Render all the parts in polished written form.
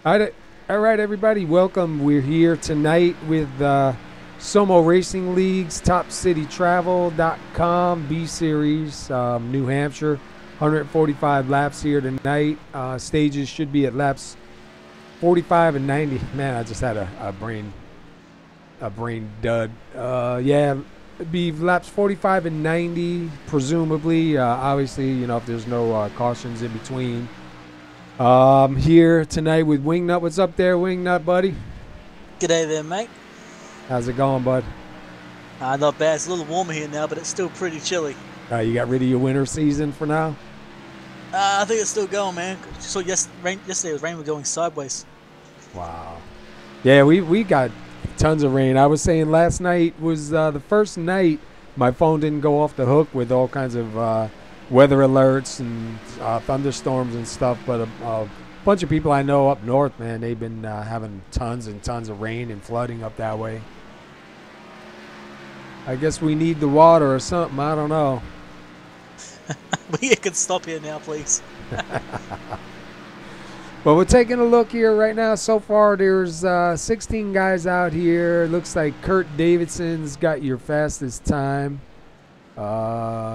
All right, everybody. Welcome. We're here tonight with SoMo Racing League's TopCityTravel.com B Series, New Hampshire. 145 laps here tonight. Stages should be at laps 45 and 90. Man, I just had a brain dud. Yeah, it'd be laps 45 and 90, presumably. Obviously, if there's no cautions in between. Here tonight with Wingnut. What's up there, Wingnut, buddy? G'day there, mate. How's it going, bud? Not bad. It's a little warmer here now, but it's still pretty chilly. You got rid of your winter season for now? I think it's still going, man. So yesterday was rain was going sideways. Wow. Yeah, we got tons of rain. I was saying last night was the first night my phone didn't go off the hook with all kinds of weather alerts and thunderstorms and stuff. But a bunch of people I know up north, man, they've been having tons and tons of rain and flooding up that way. I guess we need the water or something. I don't know. We can stop here now, please. Well, we're taking a look here right now. So far, there's 16 guys out here. Looks like Kurt Davidson's got your fastest time.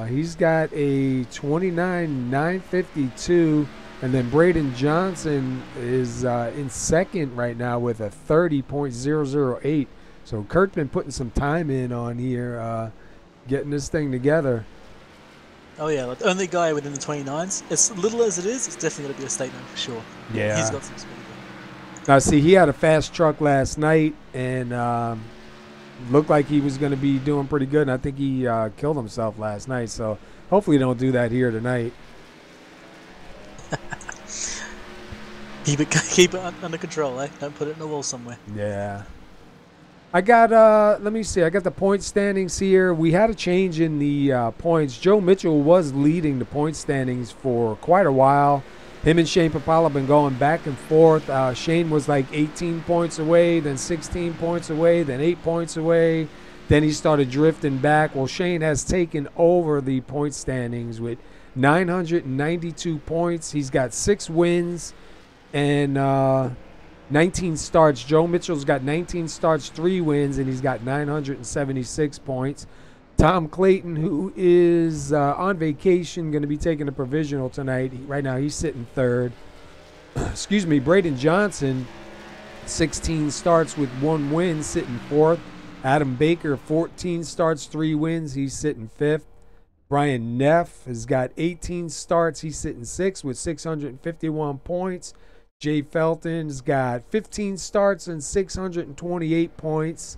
He's got a 29.952, and then Braden Johnson is in second right now with a 30.008. So Kurt's been putting some time in on here, getting this thing together. Oh yeah, the only guy within the 29s. As little as it is, it's definitely going to be a statement for sure. Yeah. He's got some speed. Now, see, he had a fast truck last night, and looked like he was going to be doing pretty good. And I think he killed himself last night. So hopefully, don't do that here tonight. Keep it under control, eh? Don't put it in the wall somewhere. Yeah. I got, let me see. I got the point standings here. We had a change in the points. Joe Mitchell was leading the point standings for quite a while. Him and Shane Papala have been going back and forth. Shane was like 18 points away, then 16 points away, then 8 points away. Then he started drifting back. Well, Shane has taken over the point standings with 992 points. He's got 6 wins and 19 starts. Joe Mitchell's got 19 starts, 3 wins, and he's got 976 points. Tom Clayton, who is on vacation, going to be taking a provisional tonight. Right now, he's sitting third. Excuse me. Braden Johnson, 16 starts with 1 win, sitting fourth. Adam Baker, 14 starts, 3 wins. He's sitting fifth. Brian Neff has got 18 starts. He's sitting sixth with 651 points. Jay Felton's got 15 starts and 628 points.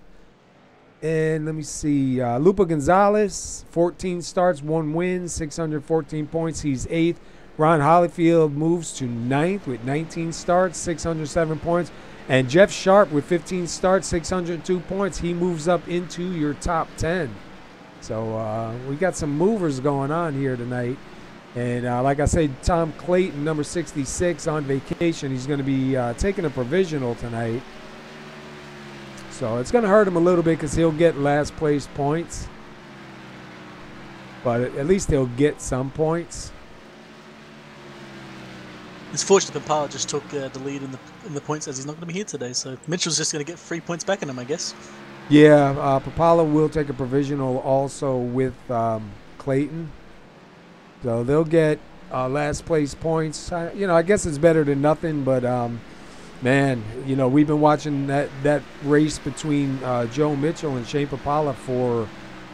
And let me see, Lupa Gonzalez, 14 starts, 1 win, 614 points. He's eighth. Ron Hollyfield moves to ninth with 19 starts, 607 points. And Jeff Sharp with 15 starts, 602 points. He moves up into your top 10. So we got some movers going on here tonight. And like I said, Tom Clayton, number 66, on vacation. He's going to be taking a provisional tonight. So it's going to hurt him a little bit because he'll get last place points. But at least he'll get some points. It's fortunate Papala just took the lead in the points as he's not going to be here today. So Mitchell's just going to get 3 points back in him, I guess. Yeah, Papala will take a provisional also with Clayton. So they'll get last place points. I guess it's better than nothing, but man, we've been watching that race between Joe Mitchell and Shane Papala for,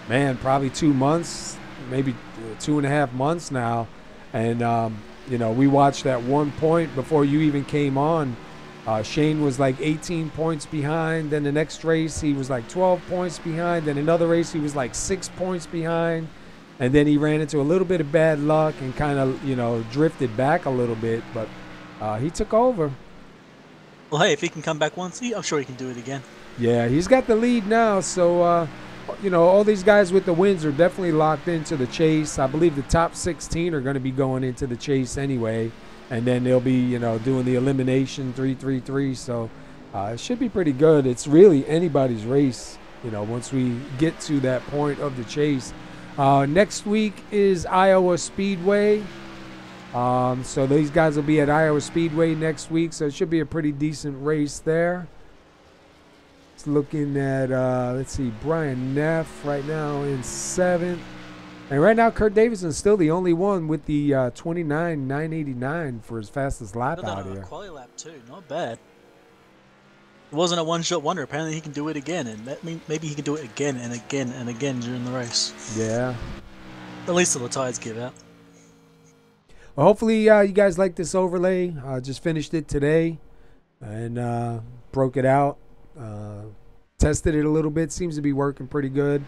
man, probably 2 months, maybe 2.5 months now. And, we watched at one point before you even came on. Shane was like 18 points behind. Then the next race, he was like 12 points behind. Then another race, he was like 6 points behind. And then he ran into a little bit of bad luck and kind of, drifted back a little bit. But he took over. Well, hey, if he can come back once, I'm sure he can do it again. Yeah, he's got the lead now. So, all these guys with the wins are definitely locked into the chase. I believe the top 16 are going to be going into the chase anyway. And then they'll be, doing the elimination 3-3-3. So it should be pretty good. It's really anybody's race, once we get to that point of the chase. Next week is Iowa Speedway. So these guys will be at Iowa Speedway next week, so it should be a pretty decent race there. It's looking at, let's see, Brian Neff right now in 7th. And right now, Kurt Davidson's still the only one with the 29.989 for his fastest lap out here. Quali lap too, not bad. It wasn't a one-shot wonder. Apparently, he can do it again, and that means maybe he can do it again and again and again during the race. Yeah. At least till the tires give out. Well, hopefully, you guys like this overlay. Just finished it today and broke it out. Tested it a little bit. Seems to be working pretty good.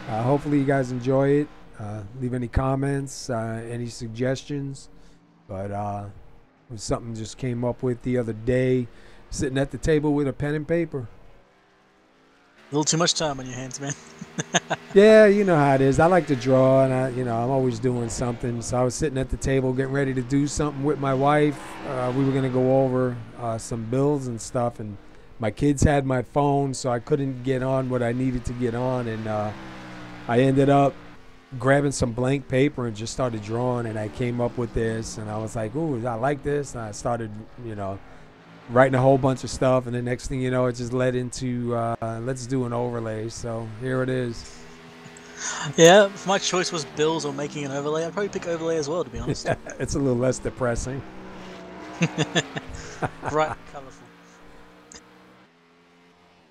Hopefully, you guys enjoy it. Leave any comments, any suggestions. But it was something just came up with the other day, sitting at the table with a pen and paper. A little too much time on your hands, man. Yeah, you know how it is. I like to draw, and I'm always doing something. So I was sitting at the table getting ready to do something with my wife. We were going to go over some bills and stuff, and my kids had my phone, so I couldn't get on what I needed to get on, and I ended up grabbing some blank paper and just started drawing, and I came up with this, and I was like, ooh, I like this, and I started, writing a whole bunch of stuff, and the next thing you know, it just led into let's do an overlay. So here it is. Yeah, if my choice was bills or making an overlay, I'd probably pick overlay as well, to be honest. It's a little less depressing. Bright, colourful.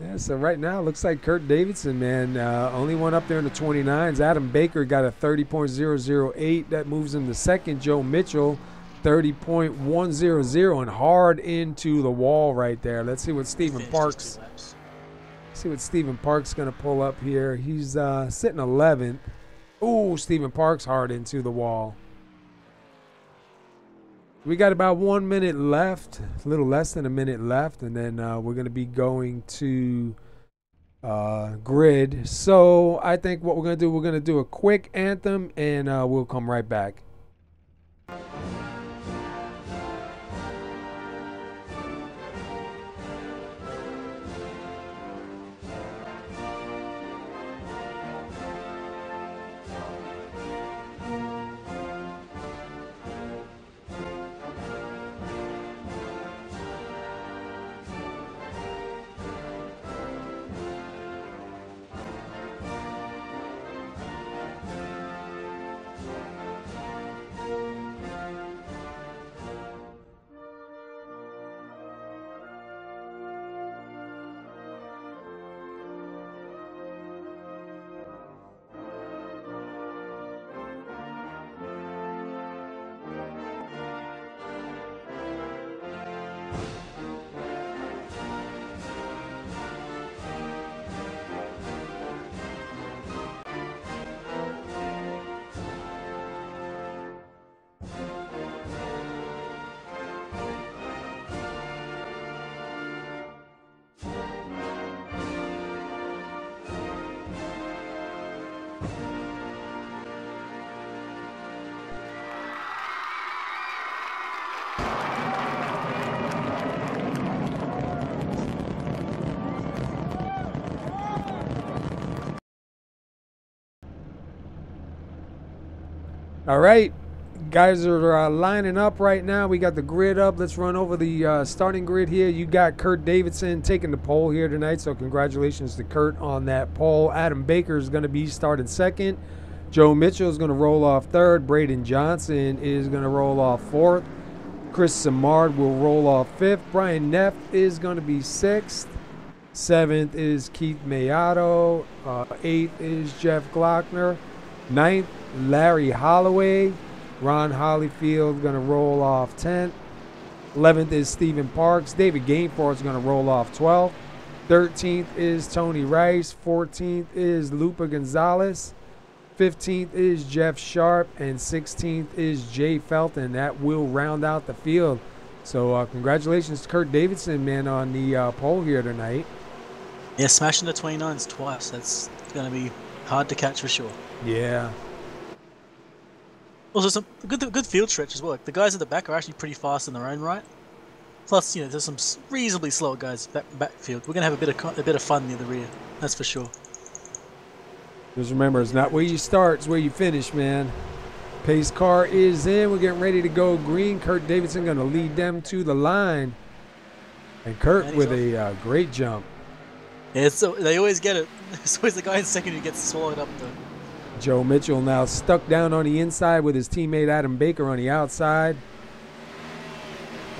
Yeah, so right now it looks like Kurt Davidson, man, only one up there in the 29s. Adam Baker got a 30.008. That moves him to second. Joe Mitchell, 30.100, and hard into the wall right there. Let's see what Stephen Parks. See what Stephen Parks going to pull up here. He's sitting 11th. Ooh, Stephen Parks hard into the wall. We got about 1 minute left, a little less than a minute left, and then we're going to be going to grid. So I think what we're going to do a quick anthem, and we'll come right back. All right, guys are lining up right now. We got the grid up. Let's run over the starting grid here. You got Kurt Davidson taking the pole here tonight, so congratulations to Kurt on that pole. Adam Baker is going to be starting second. Joe Mitchell is going to roll off third. Braden Johnson is going to roll off fourth. Chris Samard will roll off fifth. Brian Neff is going to be sixth. Seventh is Keith Mayato. Eighth is Jeff Glockner. Ninth, Larry Holloway. Ron Hollyfield going to roll off 10th. 11th is Stephen Parks. David Gainforth is going to roll off 12th. 13th is Tony Rice. 14th is Lupa Gonzalez. 15th is Jeff Sharp. And 16th is Jay Felton. That will round out the field. So congratulations to Kurt Davidson, man, on the pole here tonight. Yeah, smashing the 29s twice. That's going to be hard to catch for sure. Yeah. Also, some good field stretch as well. Like, the guys at the back are actually pretty fast in their own right. Plus, you know, there's some reasonably slow guys backfield. We're gonna have a bit of fun near the rear. That's for sure. Just remember, it's not where you start; it's where you finish, man. Pace car is in. We're getting ready to go green. Kurt Davidson going to lead them to the line. And Kurt with a great jump. Yeah, so they always get it. It's always the guy in second who gets swallowed up, though. Joe Mitchell now stuck down on the inside with his teammate Adam Baker on the outside.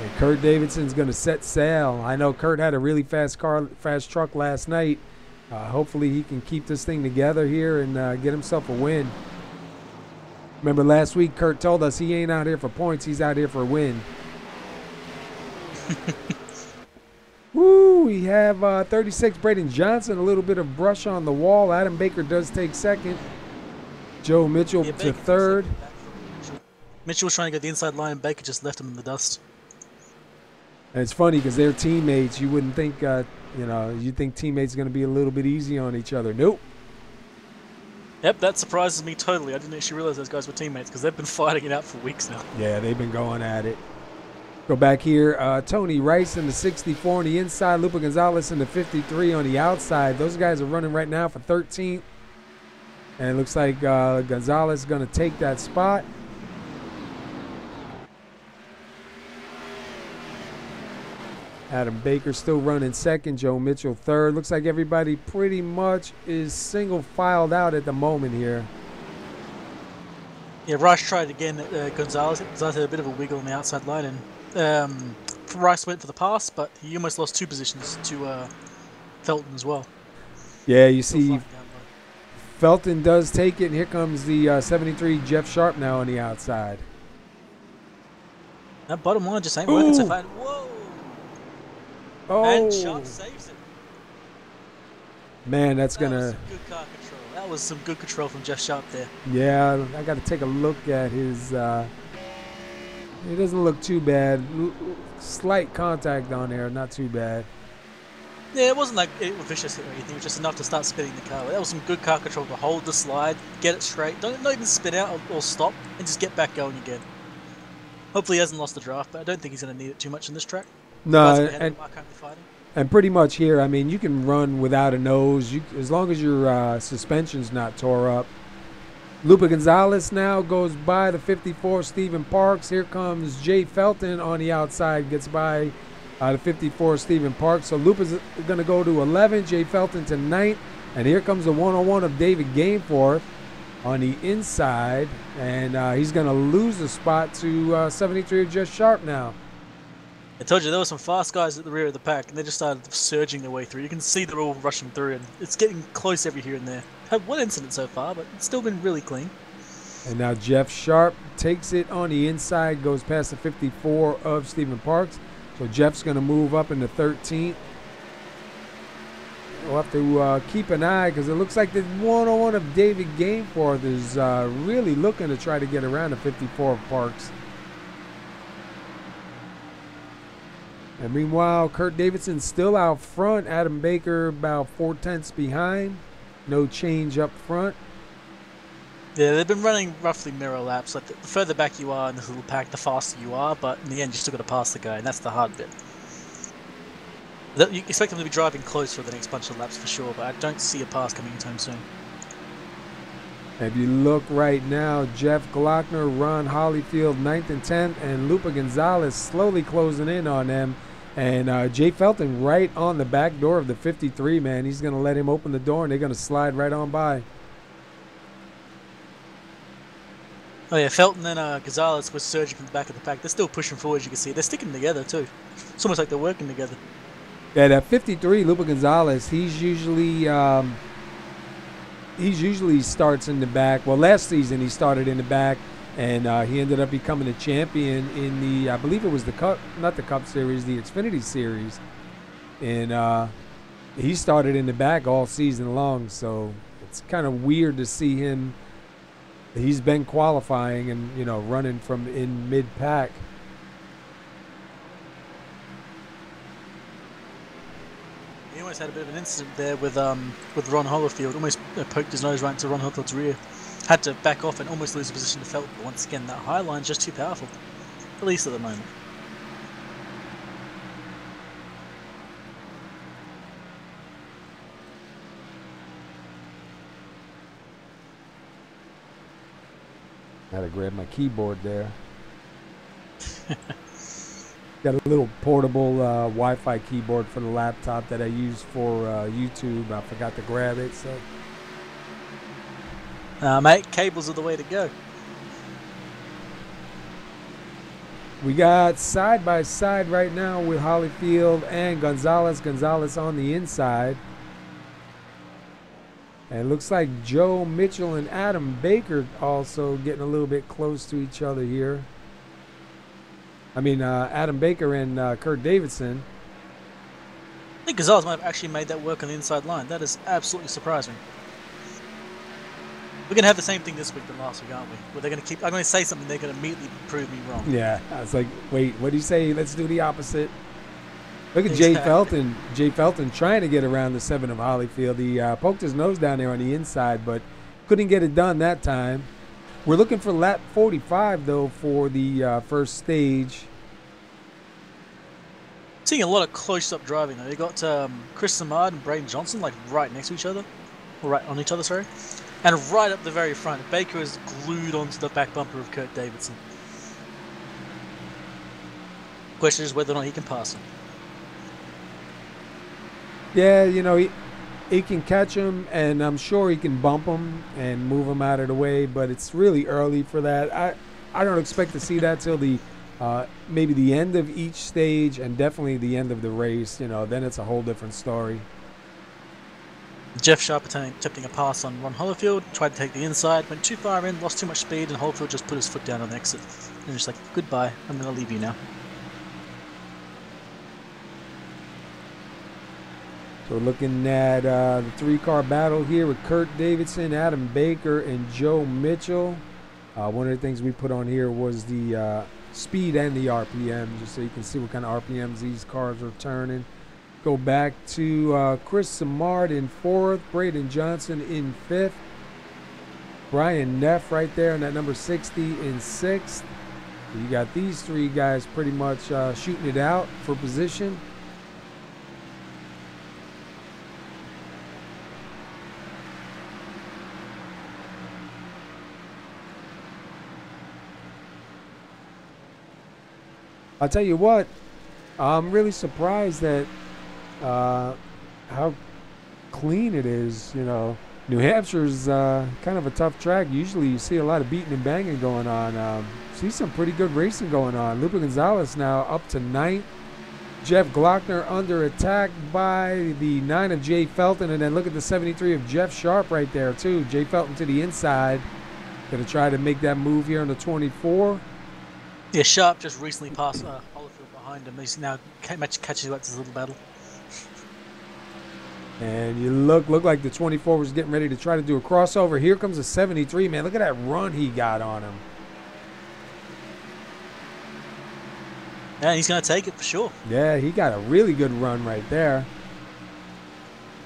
And Kurt Davidson's going to set sail. I know Kurt had a really fast truck last night. Hopefully he can keep this thing together here and get himself a win. Remember last week, Kurt told us he ain't out here for points. He's out here for a win. Woo, we have 36, Braden Johnson, a little bit of brush on the wall. Adam Baker does take second. Joe Mitchell to third. Mitchell was trying to go the inside line, and Baker just left him in the dust. And it's funny because they're teammates. You wouldn't think, you think teammates are going to be a little bit easy on each other. Nope. Yep, that surprises me totally. I didn't actually realize those guys were teammates because they've been fighting it out for weeks now. Yeah, they've been going at it. Go back here. Tony Rice in the 64 on the inside. Lupa Gonzalez in the 53 on the outside. Those guys are running right now for 13th. And it looks like Gonzalez is going to take that spot. Adam Baker still running second. Joe Mitchell third. Looks like everybody pretty much is single filed out at the moment here. Yeah, Rice tried again at Gonzalez. Gonzalez had a bit of a wiggle on the outside line, and Rice went for the pass, but he almost lost two positions to Felton as well. Yeah, you see Felton does take it, and here comes the 73 Jeff Sharp now on the outside. That bottom line just ain't working so far. Whoa! Oh. And Sharp saves it. Man, that's that going was some good car control. That was some good control from Jeff Sharp there. Yeah, I got to take a look at his. It doesn't look too bad. Slight contact on there, not too bad. Yeah, it wasn't like it was vicious or anything. It was just enough to start spinning the car. That was some good car control to hold the slide, get it straight. Don't even spin out or stop, and just get back going again. Hopefully he hasn't lost the draft, but I don't think he's going to need it too much in this track. No, and pretty much here, I mean, you can run without a nose as long as your suspension's not tore up. Lupa Gonzalez now goes by the 54, Stephen Parks. Here comes Jay Felton on the outside, gets by the 54, Stephen Parks. So Lupa's going to go to 11, Jay Felton to 9th. And here comes the one-on-one of David Gameforth on the inside. And he's going to lose the spot to 73 of Just Sharp now. I told you there were some fast guys at the rear of the pack, and they just started surging their way through. You can see they're all rushing through, and it's getting close every here and there. Had one incident so far, but it's still been really clean. And now Jeff Sharp takes it on the inside, goes past the 54 of Stephen Parks. So Jeff's going to move up into 13th. We'll have to keep an eye because it looks like the one-on-one of David Gameforth is really looking to try to get around the 54 of Parks. And meanwhile, Kurt Davidson's still out front. Adam Baker about 4/10 behind. No change up front. Yeah, they've been running roughly mirror laps. Like the further back you are in this little pack, the faster you are. But in the end, you still got to pass the guy, and that's the hard bit. You expect them to be driving close for the next bunch of laps for sure, but I don't see a pass coming anytime soon. If you look right now, Jeff Glockner, Ron Hollyfield, 9th and 10th, and Lupa Gonzalez slowly closing in on them. And Jay Felton right on the back door of the 53, man. He's going to let him open the door, and they're going to slide right on by. Oh, yeah, Felton and Gonzalez was surging from the back of the pack. They're still pushing forward, as you can see. They're sticking together, too. It's almost like they're working together. Yeah, that 53, Lupa Gonzalez, he usually starts in the back. Well, last season he started in the back, and he ended up becoming a champion in the, I believe it was the Cup, not the Cup Series, the Xfinity Series. And he started in the back all season long, so it's kind of weird to see him. He's been qualifying and, you know, running from in mid-pack. He almost had a bit of an incident there with Ron Hollifield. Almost poked his nose right into Ron Hollifield's rear. Had to back off and almost lose the position to Felton. But once again, that high line's just too powerful, at least at the moment. Had to grab my keyboard there. Got a little portable Wi-Fi keyboard for the laptop that I use for YouTube. I forgot to grab it, so. Mate, cables are the way to go. We got side by side right now with Holyfield and Gonzalez. Gonzalez on the inside. And it looks like Joe Mitchell and Adam Baker also getting a little bit close to each other here. I mean, Adam Baker and Kurt Davidson. I think Gonzalez might have actually made that work on the inside line. That is absolutely surprising. We're going to have the same thing this week than last week, aren't we? Where they're going to keep... I'm going to say something, they're going to immediately prove me wrong. Yeah, I was like, wait, what do you say? Let's do the opposite. Look at Jay Felton. Jay Felton trying to get around the 7 of Holyfield. He poked his nose down there on the inside, but couldn't get it done that time. We're looking for lap 45, though, for the first stage. Seeing a lot of close-up driving, though. You got Chris Samard and Braden Johnson, like, right next to each other. Or right on each other, sorry. And right up the very front, Baker is glued onto the back bumper of Kurt Davidson. Question is whether or not he can pass him. Yeah, you know, he can catch him, and I'm sure he can bump him and move him out of the way, but it's really early for that. I don't expect to see that till the maybe the end of each stage and definitely the end of the race. You know, then it's a whole different story. Jeff Sharp attempting a pass on Ron Holyfield, tried to take the inside, went too far in, lost too much speed, and Holyfield just put his foot down on the exit. And just like, goodbye, I'm going to leave you now. So we're looking at the 3-car battle here with Kurt Davidson, Adam Baker, and Joe Mitchell. One of the things we put on here was the speed and the RPM, just so you can see what kind of RPMs these cars are turning. Go back to Chris Samard in 4th, Braden Johnson in 5th, Brian Neff right there in that number 60 in 6th. You got these 3 guys pretty much shooting it out for position. I'll tell you what, I'm really surprised that how clean it is. You know, New Hampshire's kind of a tough track. Usually you see a lot of beating and banging going on. See some pretty good racing going on. Lupe Gonzalez now up to 9th. Jeff Glockner under attack by the 9 of Jay Felton. And then look at the 73 of Jeff Sharp right there too. Jay Felton to the inside. Going to try to make that move here on the 24. Yeah, Sharp just recently passed Holyfield behind him. He's now catches up to this little battle. And you look like the 24 was getting ready to try to do a crossover. Here comes the 73, man. Look at that run he got on him. Yeah, he's going to take it for sure. Yeah, he got a really good run right there.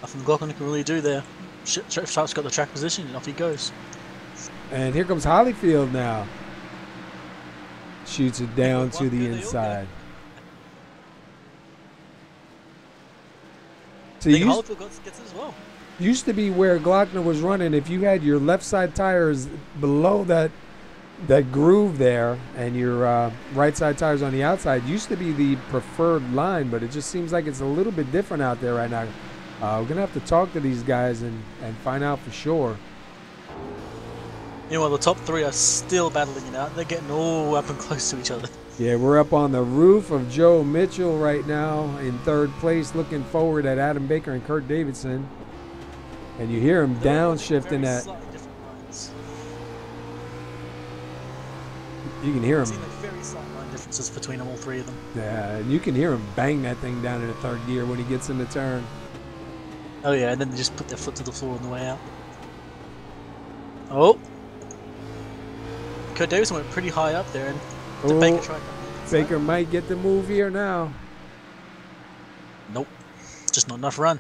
Nothing Glockner can really do there. Sharp's got the track position, and off he goes. And here comes Holyfield now. Shoots it down to the inside. So Holyfield gets it as well. Used to be where Glockner was running. If you had your left side tires below that groove there, and your right side tires on the outside, used to be the preferred line. But it just seems like it's a little bit different out there right now. We're gonna have to talk to these guys and find out for sure. You know, the top 3 are still battling it out. They're getting all up and close to each other. Yeah, we're up on the roof of Joe Mitchell right now in 3rd place, looking forward at Adam Baker and Kurt Davidson. And you hear him downshifting that. You can hear him. Very slight line differences between them, all 3 of them. Yeah, and you can hear him bang that thing down in the 3rd gear when he gets in the turn. Oh yeah, and then they just put their foot to the floor on the way out. Oh! Kurt Davidson went pretty high up there, and Baker tried to Baker might get the move here now. Nope. Just not enough run.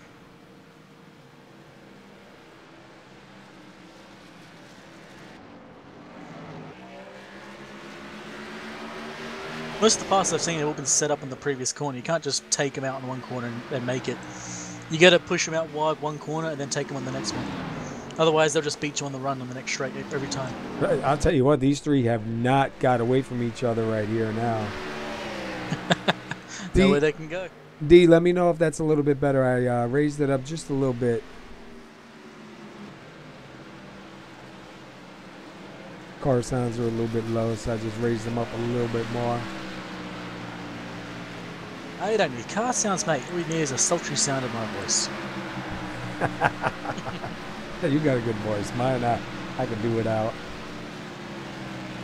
Most of the passes I've seen have all been set up in the previous corner. You can't just take them out in one corner and make it. You got to push them out wide one corner and then take them on the next one. Otherwise, they'll just beat you on the run on the next straight every time. I'll tell you what, these three have not got away from each other right here now. Nowhere they can go. D, let me know if that's a little bit better. I raised it up just a little bit. Car sounds are a little bit low, so I just raised them up a little bit more. Oh, you don't need car sounds, mate. All you need is a sultry sound of my voice. You got a good voice. Mine, I can do without.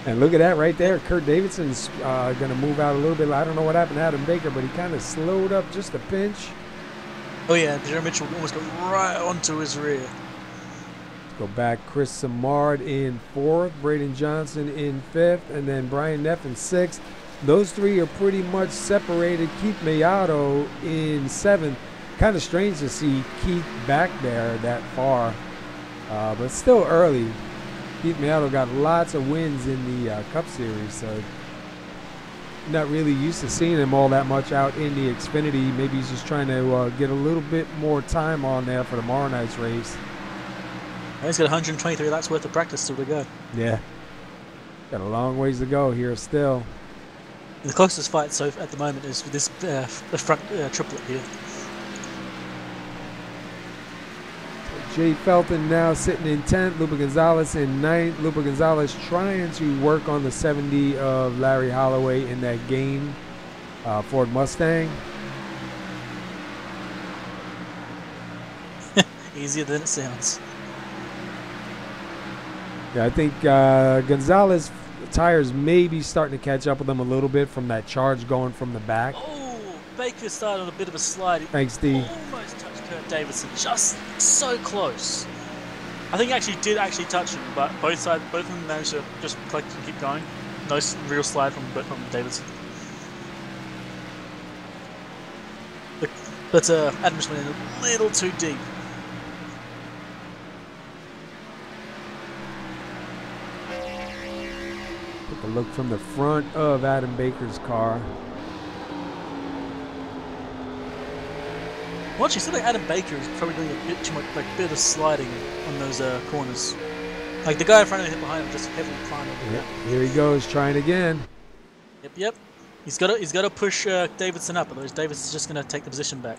And look at that right there. Kurt Davidson's going to move out a little bit. I don't know what happened to Adam Baker, but he kind of slowed up just a pinch. Oh, yeah. Joe Mitchell almost got right onto his rear. Go back. Chris Samard in 4th. Braden Johnson in 5th. And then Brian Neff in 6th. Those three are pretty much separated. Keith Mayato in 7th. Kind of strange to see Keith back there that far. But still early. Keith Mayato got lots of wins in the Cup Series, so not really used to seeing him all that much out in the Xfinity. Maybe he's just trying to get a little bit more time on there for tomorrow night's race. He's got 123 laps worth of practice still to go. Yeah. Got a long ways to go here still. The closest fight so at the moment is with this the front triplet here. Jay Felton now sitting in 10th. Lupa Gonzalez in 9th. Lupa Gonzalez trying to work on the 70 of Larry Holloway in that game Ford Mustang. Easier than it sounds. Yeah, I think Gonzalez tires may be starting to catch up with him a little bit from that charge going from the back. Oh, Baker started on a bit of a slide. Thanks, D. Almost touched Kurt Davidson, just so close. I think he actually did touch him, but both of them managed to just collect and keep going. No real slide from Davidson. But Adam just went in a little too deep. Take a look from the front of Adam Baker's car. Well, actually, something Adam Baker is probably doing a bit too much, like bit of sliding on those corners. Like the guy in front of him behind him just heavily climbing. Yep. Here he goes, trying again. Yep. He's got to push Davidson up, otherwise Davidson's just going to take the position back.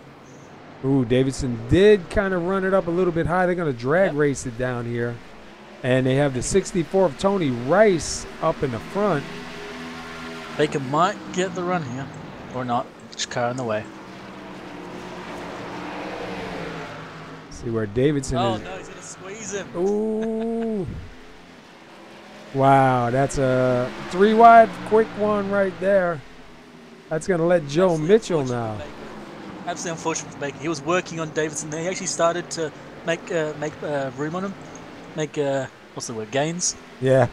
Ooh, Davidson did kind of run it up a little bit high. They're going to drag race it down here. And they have the 64 of Tony Rice up in the front. Baker might get the run here, or not. Which car in the way? See where Davidson is. Oh no, he's gonna squeeze him. Ooh. Wow, that's a 3 wide quick one right there. That's gonna let Joe Mitchell now. Absolutely unfortunate for Baker. He was working on Davidson there. He actually started to make room on him. Make what's the word? Gains. Yeah.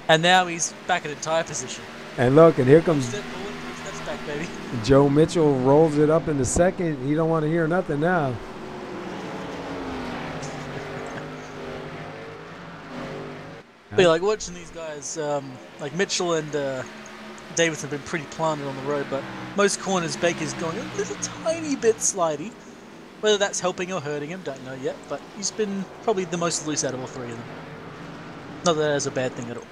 And now he's back in entire position. And look, and here comes Step forward, 3 steps back, baby. Joe Mitchell rolls it up in the second. He don't want to hear nothing now. But yeah, like watching these guys, like Mitchell and Davidson have been pretty planted on the road, but most corners Baker's going a little tiny bit slidey. Whether that's helping or hurting him, don't know yet, but he's been probably the most loose out of all 3 of them. Not that that's a bad thing at all.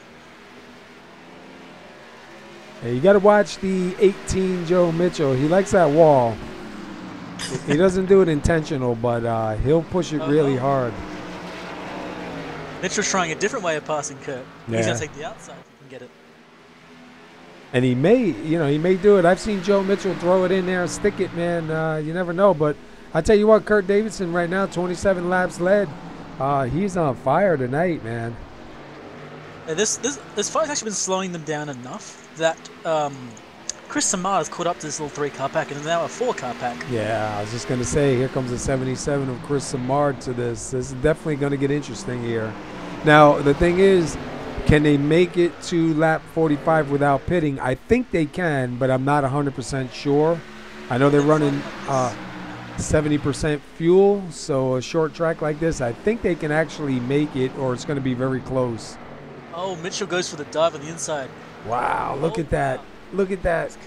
Hey, you got to watch the 18 Joe Mitchell. He likes that wall. He doesn't do it intentional, but he'll push it really hard. Mitchell's trying a different way of passing Kurt. Yeah. He's going to take the outside if he can get it. And he may do it. I've seen Joe Mitchell throw it in there and stick it, man. You never know. But I tell you what, Kurt Davidson right now, 27 laps led. He's on fire tonight, man. And this fight's actually been slowing them down enough that Chris Samar has caught up to this little 3-car pack and is now a 4-car pack. Yeah, I was just going to say, here comes the 77 of Chris Samar to this. This is definitely going to get interesting here. Now, the thing is, can they make it to lap 45 without pitting? I think they can, but I'm not 100% sure. I know they're running 70% fuel, so a short track like this, I think they can actually make it, or it's going to be very close. Oh, Mitchell goes for the dive on the inside. Wow, look at that. Look at that.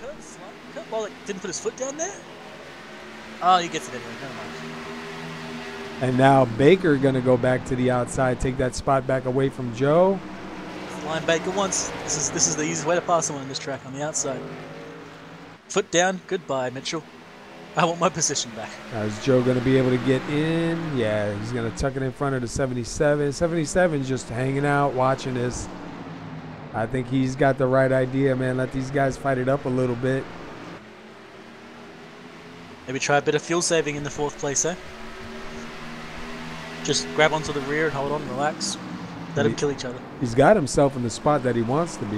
Kurt didn't put his foot down there? Oh, he gets it anyway. Never mind. And now Baker going to go back to the outside, take that spot back away from Joe. Line Baker once. This is the easiest way to pass someone in this track on the outside. Foot down. Goodbye, Mitchell. I want my position back. Now is Joe going to be able to get in? Yeah, he's going to tuck it in front of the 77. 77's just hanging out, watching this. I think he's got the right idea, man. Let these guys fight it up a little bit. Maybe try a bit of fuel saving in the 4th place, eh? Just grab onto the rear and hold on, relax. Let them kill each other. He's got himself in the spot that he wants to be.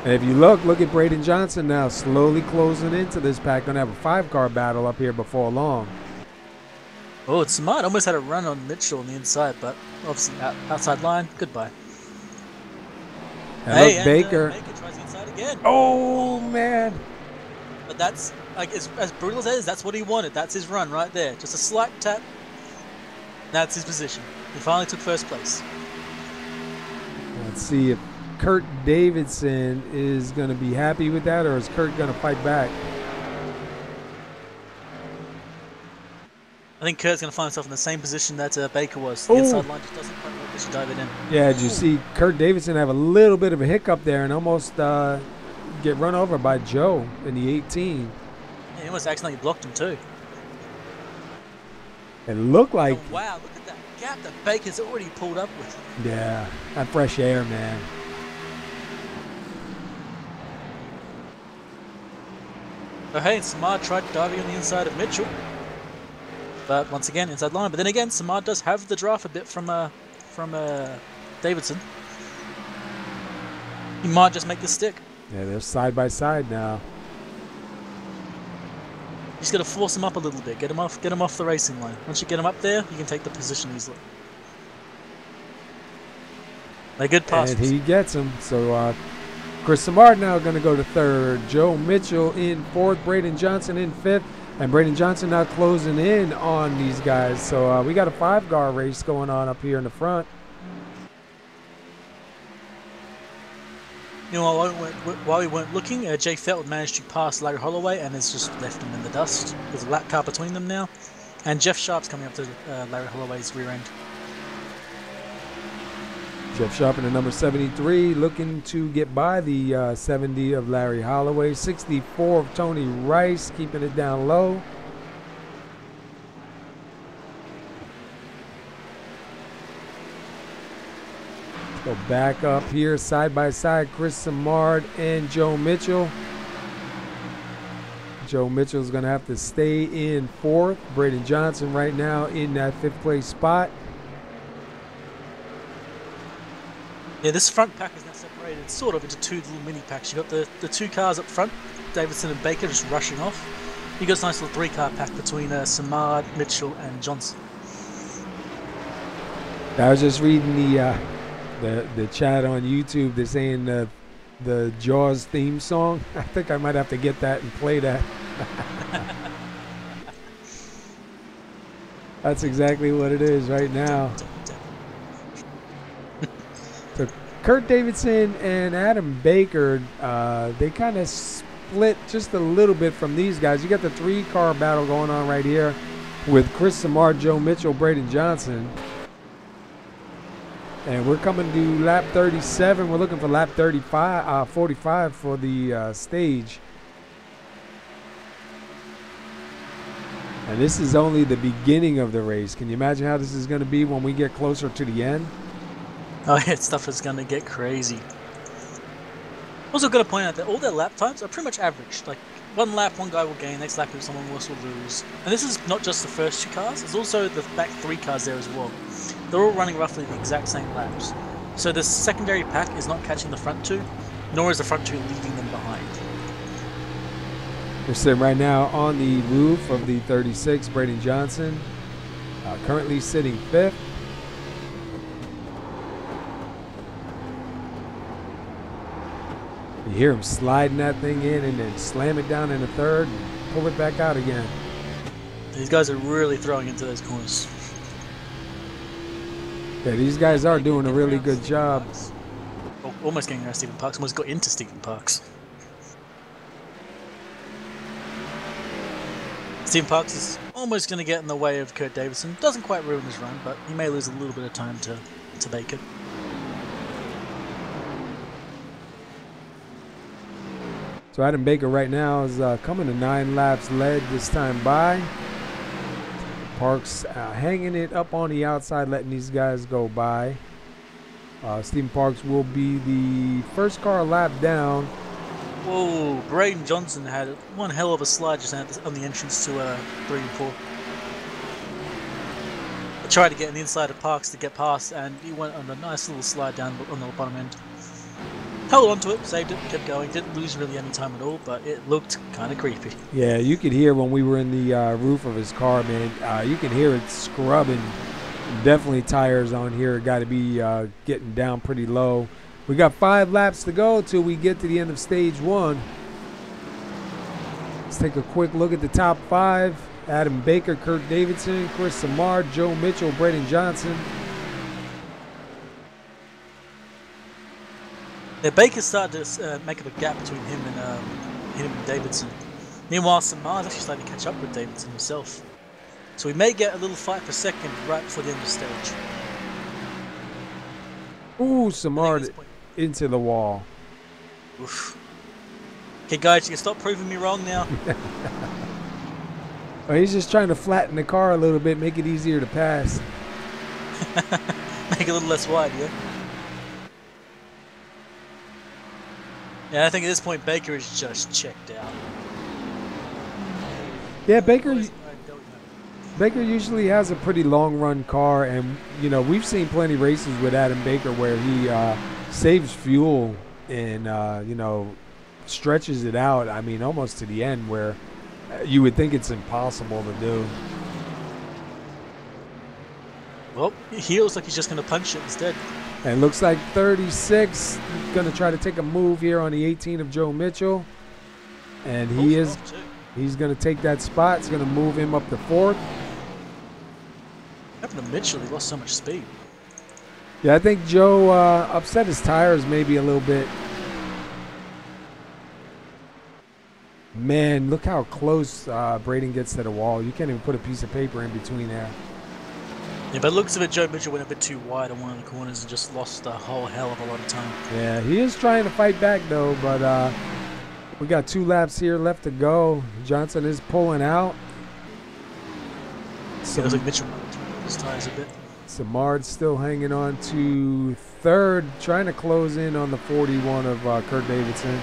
And if you look at Braden Johnson now slowly closing into this pack. Going to have a 5-car battle up here before long. Oh, it's smart. Almost had a run on Mitchell on the inside, but obviously outside line. Goodbye. And hey, look, Baker. Baker tries the inside again. Oh, man. But that's, like, as brutal as it is, that's what he wanted. That's his run right there. Just a slight tap. That's his position. He finally took 1st place. Let's see if Kurt Davidson is going to be happy with that, or is Kurt going to fight back? I think Kurt's going to find himself in the same position that Baker was. The inside line just doesn't quite work as you dive it in. Yeah, did you see Kurt Davidson have a little bit of a hiccup there and almost get run over by Joe in the 18? Yeah, he almost accidentally blocked him too. It looked like... Oh, wow, look at that gap that Baker's already pulled up with. Yeah, that fresh air, man. Oh, hey, Samad tried diving on the inside of Mitchell. But once again, inside line. But then again, Samad does have the draft a bit from Davidson. He might just make the stick. Yeah, they're side by side now. You just got to force him up a little bit. Get him off the racing line. Once you get him up there, you can take the position easily. A good pass. And he gets him. So Chris Samard now going to go to 3rd. Joe Mitchell in 4th. Braden Johnson in 5th. And Braden Johnson now closing in on these guys. So we got a 5-car race going on up here in the front. You know, while we weren't looking, Jay Felton managed to pass Larry Holloway and has just left him in the dust. There's a lap car between them now. And Jeff Sharp's coming up to Larry Holloway's rear end. Jeff Sharp in the number 73, looking to get by the 70 of Larry Holloway. 64 of Tony Rice, keeping it down low. Go back up here, side by side, Chris Samard and Joe Mitchell. Joe Mitchell's going to have to stay in 4th. Braden Johnson right now in that 5th place spot. Yeah, this front pack is now separated sort of into 2 little mini packs. You've got the 2 cars up front, Davidson and Baker just rushing off. You've got this nice little 3-car pack between Samard, Mitchell and Johnson. I was just reading the chat on YouTube. They're saying the Jaws theme song. I think I might have to get that and play that. That's exactly what it is right now. So Kurt Davidson and Adam Baker, they kind of split just a little bit from these guys. You got the 3-car battle going on right here with Chris Samard, Joe Mitchell, Braden Johnson. And we're coming to lap 37. We're looking for lap 45 for the stage. And this is only the beginning of the race. Can you imagine how this is going to be when we get closer to the end? Oh yeah, stuff is going to get crazy. Also got to point out that all their lap times are pretty much average. Like, 1 lap, 1 guy will gain, next lap someone else will lose. And this is not just the first 2 cars, it's also the back 3 cars there as well. They're all running roughly the exact same laps. So the secondary pack is not catching the front 2, nor is the front 2 leaving them behind. We're sitting right now on the roof of the 36, Braden Johnson, currently sitting 5th. You hear him sliding that thing in and then slam it down in the 3rd and pull it back out again. These guys are really throwing into those corners. Yeah, these guys are doing a really good job. Oh, almost getting around Stephen Parks, almost got into Stephen Parks. Stephen Parks is almost going to get in the way of Kurt Davidson. Doesn't quite ruin his run, but he may lose a little bit of time to Baker. So Adam Baker right now is coming to 9 laps led this time by. Parks hanging it up on the outside, letting these guys go by. Stephen Parks will be the first car lap down. Whoa, Braden Johnson had one hell of a slide just on the entrance to 3 and 4. I tried to get on the inside of Parks to get past, and he went on a nice little slide down on the bottom end. Held onto it, saved it, kept going. Didn't lose really any time at all, but it looked kind of creepy. Yeah, you could hear when we were in the roof of his car, man. You can hear it scrubbing. Definitely tires on here. Got to be getting down pretty low. We got 5 laps to go till we get to the end of stage 1. Let's take a quick look at the top 5. Adam Baker, Kurt Davidson, Chris Samard, Joe Mitchell, Braden Johnson. Yeah, Baker started to make up a gap between him and Davidson. Meanwhile, Samar's actually starting to catch up with Davidson himself. So we may get a little fight for second right before the end of the stage. Ooh, Samard into the wall. Oof. Okay, guys, you can stop proving me wrong now. Well, he's just trying to flatten the car a little bit, make it easier to pass. Make it a little less wide, yeah? Yeah, I think at this point Baker is just checked out. Yeah, Baker usually has a pretty long run car, and you know we've seen plenty races with Adam Baker where he saves fuel and you know stretches it out. I mean, almost to the end where you would think it's impossible to do. Well, he looks like he's just going to punch it instead. And looks like 36 going to try to take a move here on the 18 of Joe Mitchell. And he's going to take that spot. It's going to move him up to 4th. What happened to Mitchell? He lost so much speed. Yeah, I think Joe upset his tires maybe a little bit. Man, look how close Braden gets to the wall. You can't even put a piece of paper in between there. Yeah, but looks of it, Joe Mitchell went a bit too wide on one of the corners and just lost a whole hell of a lot of time. Yeah, he is trying to fight back though, but we got 2 laps here left to go. Johnson is pulling out. So looks like Mitchell his tires a bit. Samard's still hanging on to 3rd, trying to close in on the 41 of Kurt Davidson.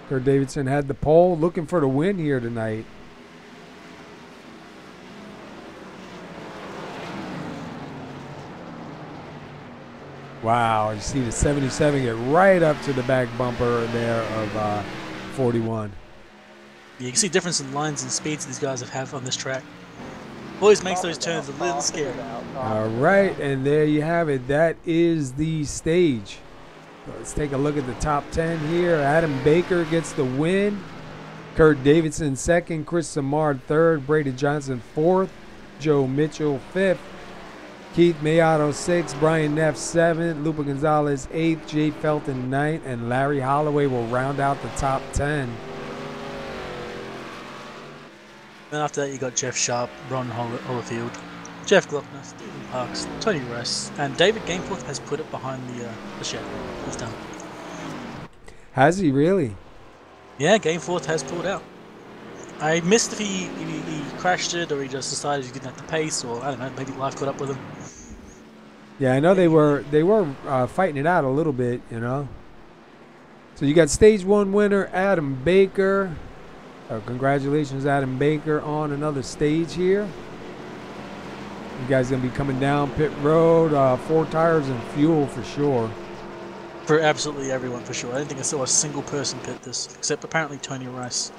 Kurt Davidson had the pole, looking for the win here tonight. Wow, you see the 77 get right up to the back bumper there of 41. Yeah, you can see difference in lines and speeds these guys have on this track. Always makes those turns a little scary. All right, and there you have it. That is the stage. Let's take a look at the top 10 here. Adam Baker gets the win. Kurt Davidson 2nd. Chris Samard 3rd. Braden Johnson 4th. Joe Mitchell 5th. Keith Mayato 6th. Brian Neff 7th. Lupa Gonzalez 8th. Jay Felton 9th. And Larry Holloway will round out the top 10. Then after that you got Jeff Sharp, Ron Hollerfield, Jeff Glockner, Stephen Parks, Tony Russ, and David Gameforth has put it behind the shed. He's done. Has he really? Yeah, Gameforth has pulled out. I missed if he crashed it or he just decided he didn't have the pace, or I don't know, maybe life caught up with him. Yeah, I know they were fighting it out a little bit, you know. So you got stage 1 winner Adam Baker. Congratulations, Adam Baker, on another stage here. You guys gonna be coming down pit road, 4 tires and fuel for sure. For absolutely everyone, for sure. I don't think I saw a single person pit this, except apparently Tony Rice.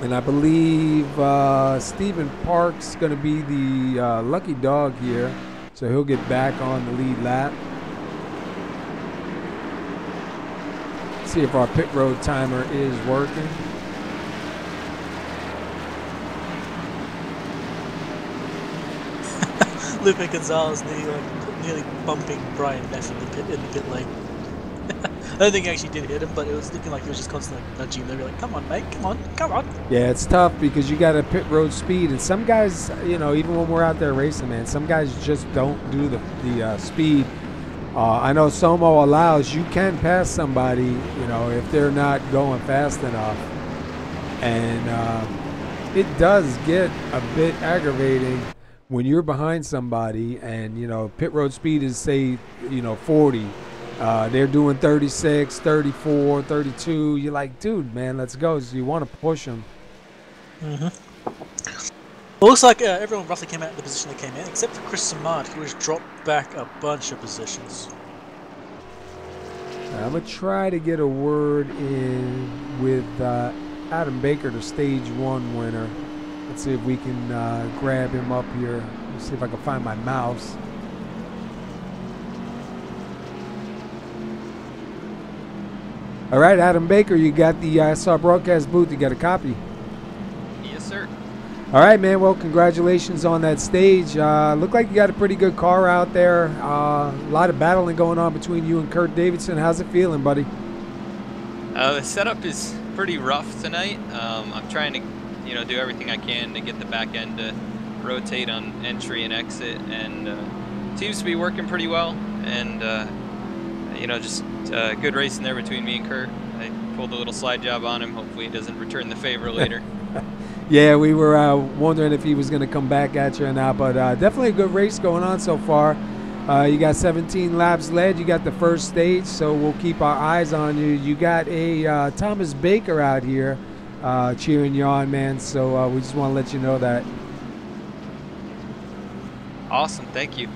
And I believe Stephen Parks going to be the lucky dog here. So he'll get back on the lead lap. See if our pit road timer is working. Lupe Gonzalez nearly bumping Brian Neff in the pit lane. I don't think he actually did hit him, but it was looking like he was just constantly nudging him. They were like, come on, mate, come on, come on. Yeah, it's tough because you got a pit road speed, and some guys, you know, even when we're out there racing, man, some guys just don't do the speed. I know SoMo allows you can pass somebody, you know, if they're not going fast enough, and it does get a bit aggravating when you're behind somebody, and you know, pit road speed is, say, you know, 40. They're doing 36, 34, 32. You're like, dude, man, let's go. So you want to push them. It looks like everyone roughly came out in the position they came in, except for Chris Samard, who was dropped back a bunch of positions. I'm going to try to get a word in with Adam Baker, the stage 1 winner. Let's see if we can grab him up here. Let's see if I can find my mouse. All right, Adam Baker, you got the SR broadcast booth. You got a copy? Yes, sir. All right, man. Well, congratulations on that stage. Look like you got a pretty good car out there. A lot of battling going on between you and Kurt Davidson. How's it feeling, buddy? The setup is pretty rough tonight. I'm trying to, you know, do everything I can to get the back end to rotate on entry and exit, and seems to be working pretty well. And you know, just good racing there between me and Kurt. I pulled a little slide job on him. Hopefully, he doesn't return the favor later. Yeah, we were wondering if he was going to come back at you or not, but definitely a good race going on so far. You got 17 laps led. You got the first stage, so we'll keep our eyes on you. You got a Thomas Baker out here cheering you on, man, so we just want to let you know that. Awesome, thank you.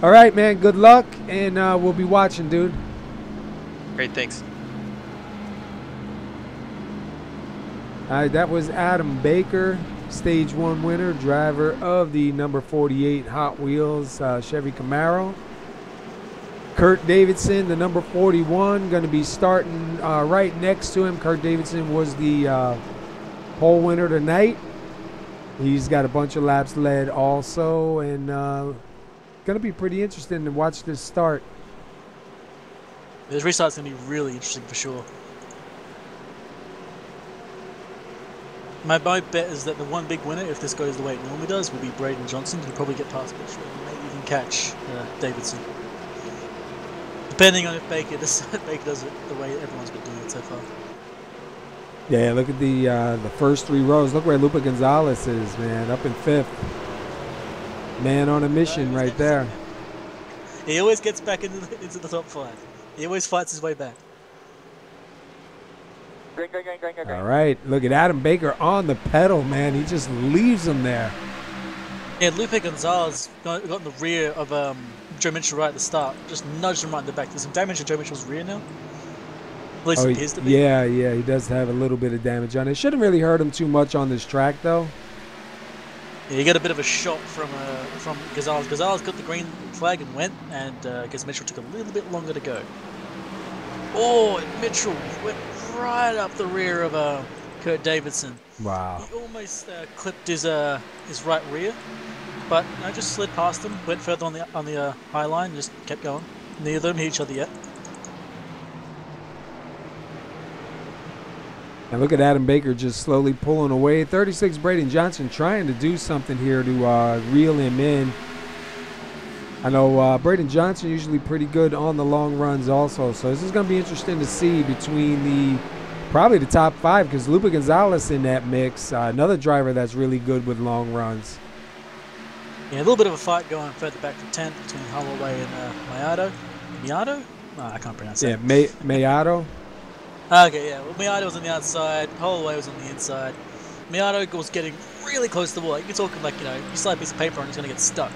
All right, man, good luck, and we'll be watching, dude. Great, thanks. All right, that was Adam Baker, stage 1 winner, driver of the number 48 Hot Wheels Chevy Camaro. Kurt Davidson, the number 41, going to be starting right next to him. Kurt Davidson was the pole winner tonight. He's got a bunch of laps led also, and going to be pretty interesting to watch this start. This restart's going to be really interesting for sure. My bet is that the one big winner, if this goes the way it normally does, will be Braden Johnson. He'll probably get past Mitchell and maybe even catch Davidson. Depending on if Baker does it the way everyone's been doing it so far. Yeah, look at the first 3 rows. Look where Lupa Gonzalez is, man, up in 5th. Man on a mission right there. He always gets back into the top 5. He always fights his way back. All right, look at Adam Baker on the pedal, man. He just leaves him there. Yeah, Lupe Gonzalez got in the rear of Joe Mitchell right at the start. Just nudged him right in the back. There's some damage in Joe Mitchell's rear now. At least it appears to be. Yeah, he does have a little bit of damage on it. Shouldn't really hurt him too much on this track, though. Yeah, you get a bit of a shot from Gonzalez. Gonzalez got the green flag and went, and I guess Mitchell took a little bit longer to go. Oh, Mitchell went right up the rear of Kurt Davidson. Wow. He almost clipped his right rear, but I just slid past him, went further on the high line, and just kept going. Neither of them hit each other yet. And look at Adam Baker just slowly pulling away. 36 Braden Johnson trying to do something here to reel him in. I know Braden Johnson usually pretty good on the long runs also. So this is going to be interesting to see between probably the top 5, because Lupe Gonzalez in that mix. Another driver that's really good with long runs. Yeah, a little bit of a fight going further back to 10th between Holloway and Mayado. Miado? Oh, I can't pronounce that. Yeah, Mayado. Okay, yeah. Well, Miado was on the outside. Holloway was on the inside. Miado was getting really close to the wall. You're talking like, you slide a piece of paper and it's going to get stuck.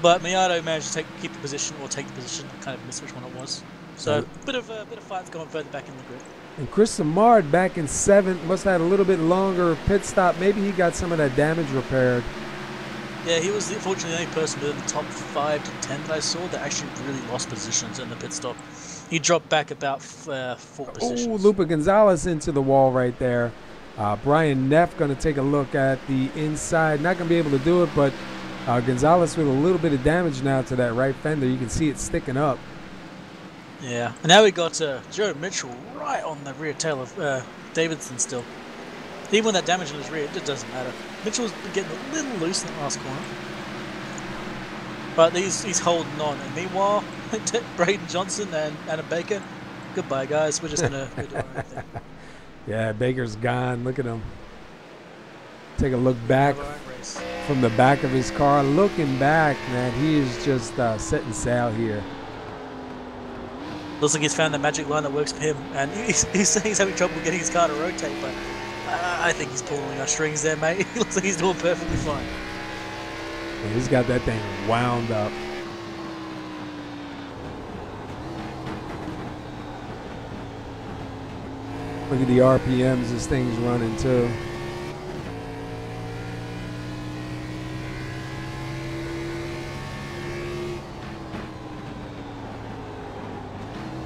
But Miado managed to keep the position, or take the position. I kind of missed which one it was. So a bit of fights going further back in the grid. And Chris Samard back in 7th. Must have had a little bit longer pit stop. Maybe he got some of that damage repaired. Yeah, he was fortunately the only person within the top 5 to 10 that I saw that actually really lost positions in the pit stop. He dropped back about 4 positions. Oh, Lupe Gonzalez into the wall right there. Brian Neff going to take a look at the inside. Not going to be able to do it, but Gonzalez with a little bit of damage now to that right fender. You can see it sticking up. Yeah, and now we got Joe Mitchell right on the rear tail of Davidson still. Even with that damage in his rear, it doesn't matter. Mitchell's been getting a little loose in the last corner. But he's holding on. And meanwhile, Braden Johnson and Adam Baker, goodbye guys, we're just going to do our own thing. Yeah, Baker's gone. Look at him. Take a look back from the back of his car. Looking back, man, he is just setting sail here. Looks like he's found the magic line that works for him. And he's saying he's having trouble getting his car to rotate, but I think he's pulling our strings there, mate. He looks like he's doing perfectly fine. Yeah, he's got that thing wound up. Look at the RPMs this thing's running too.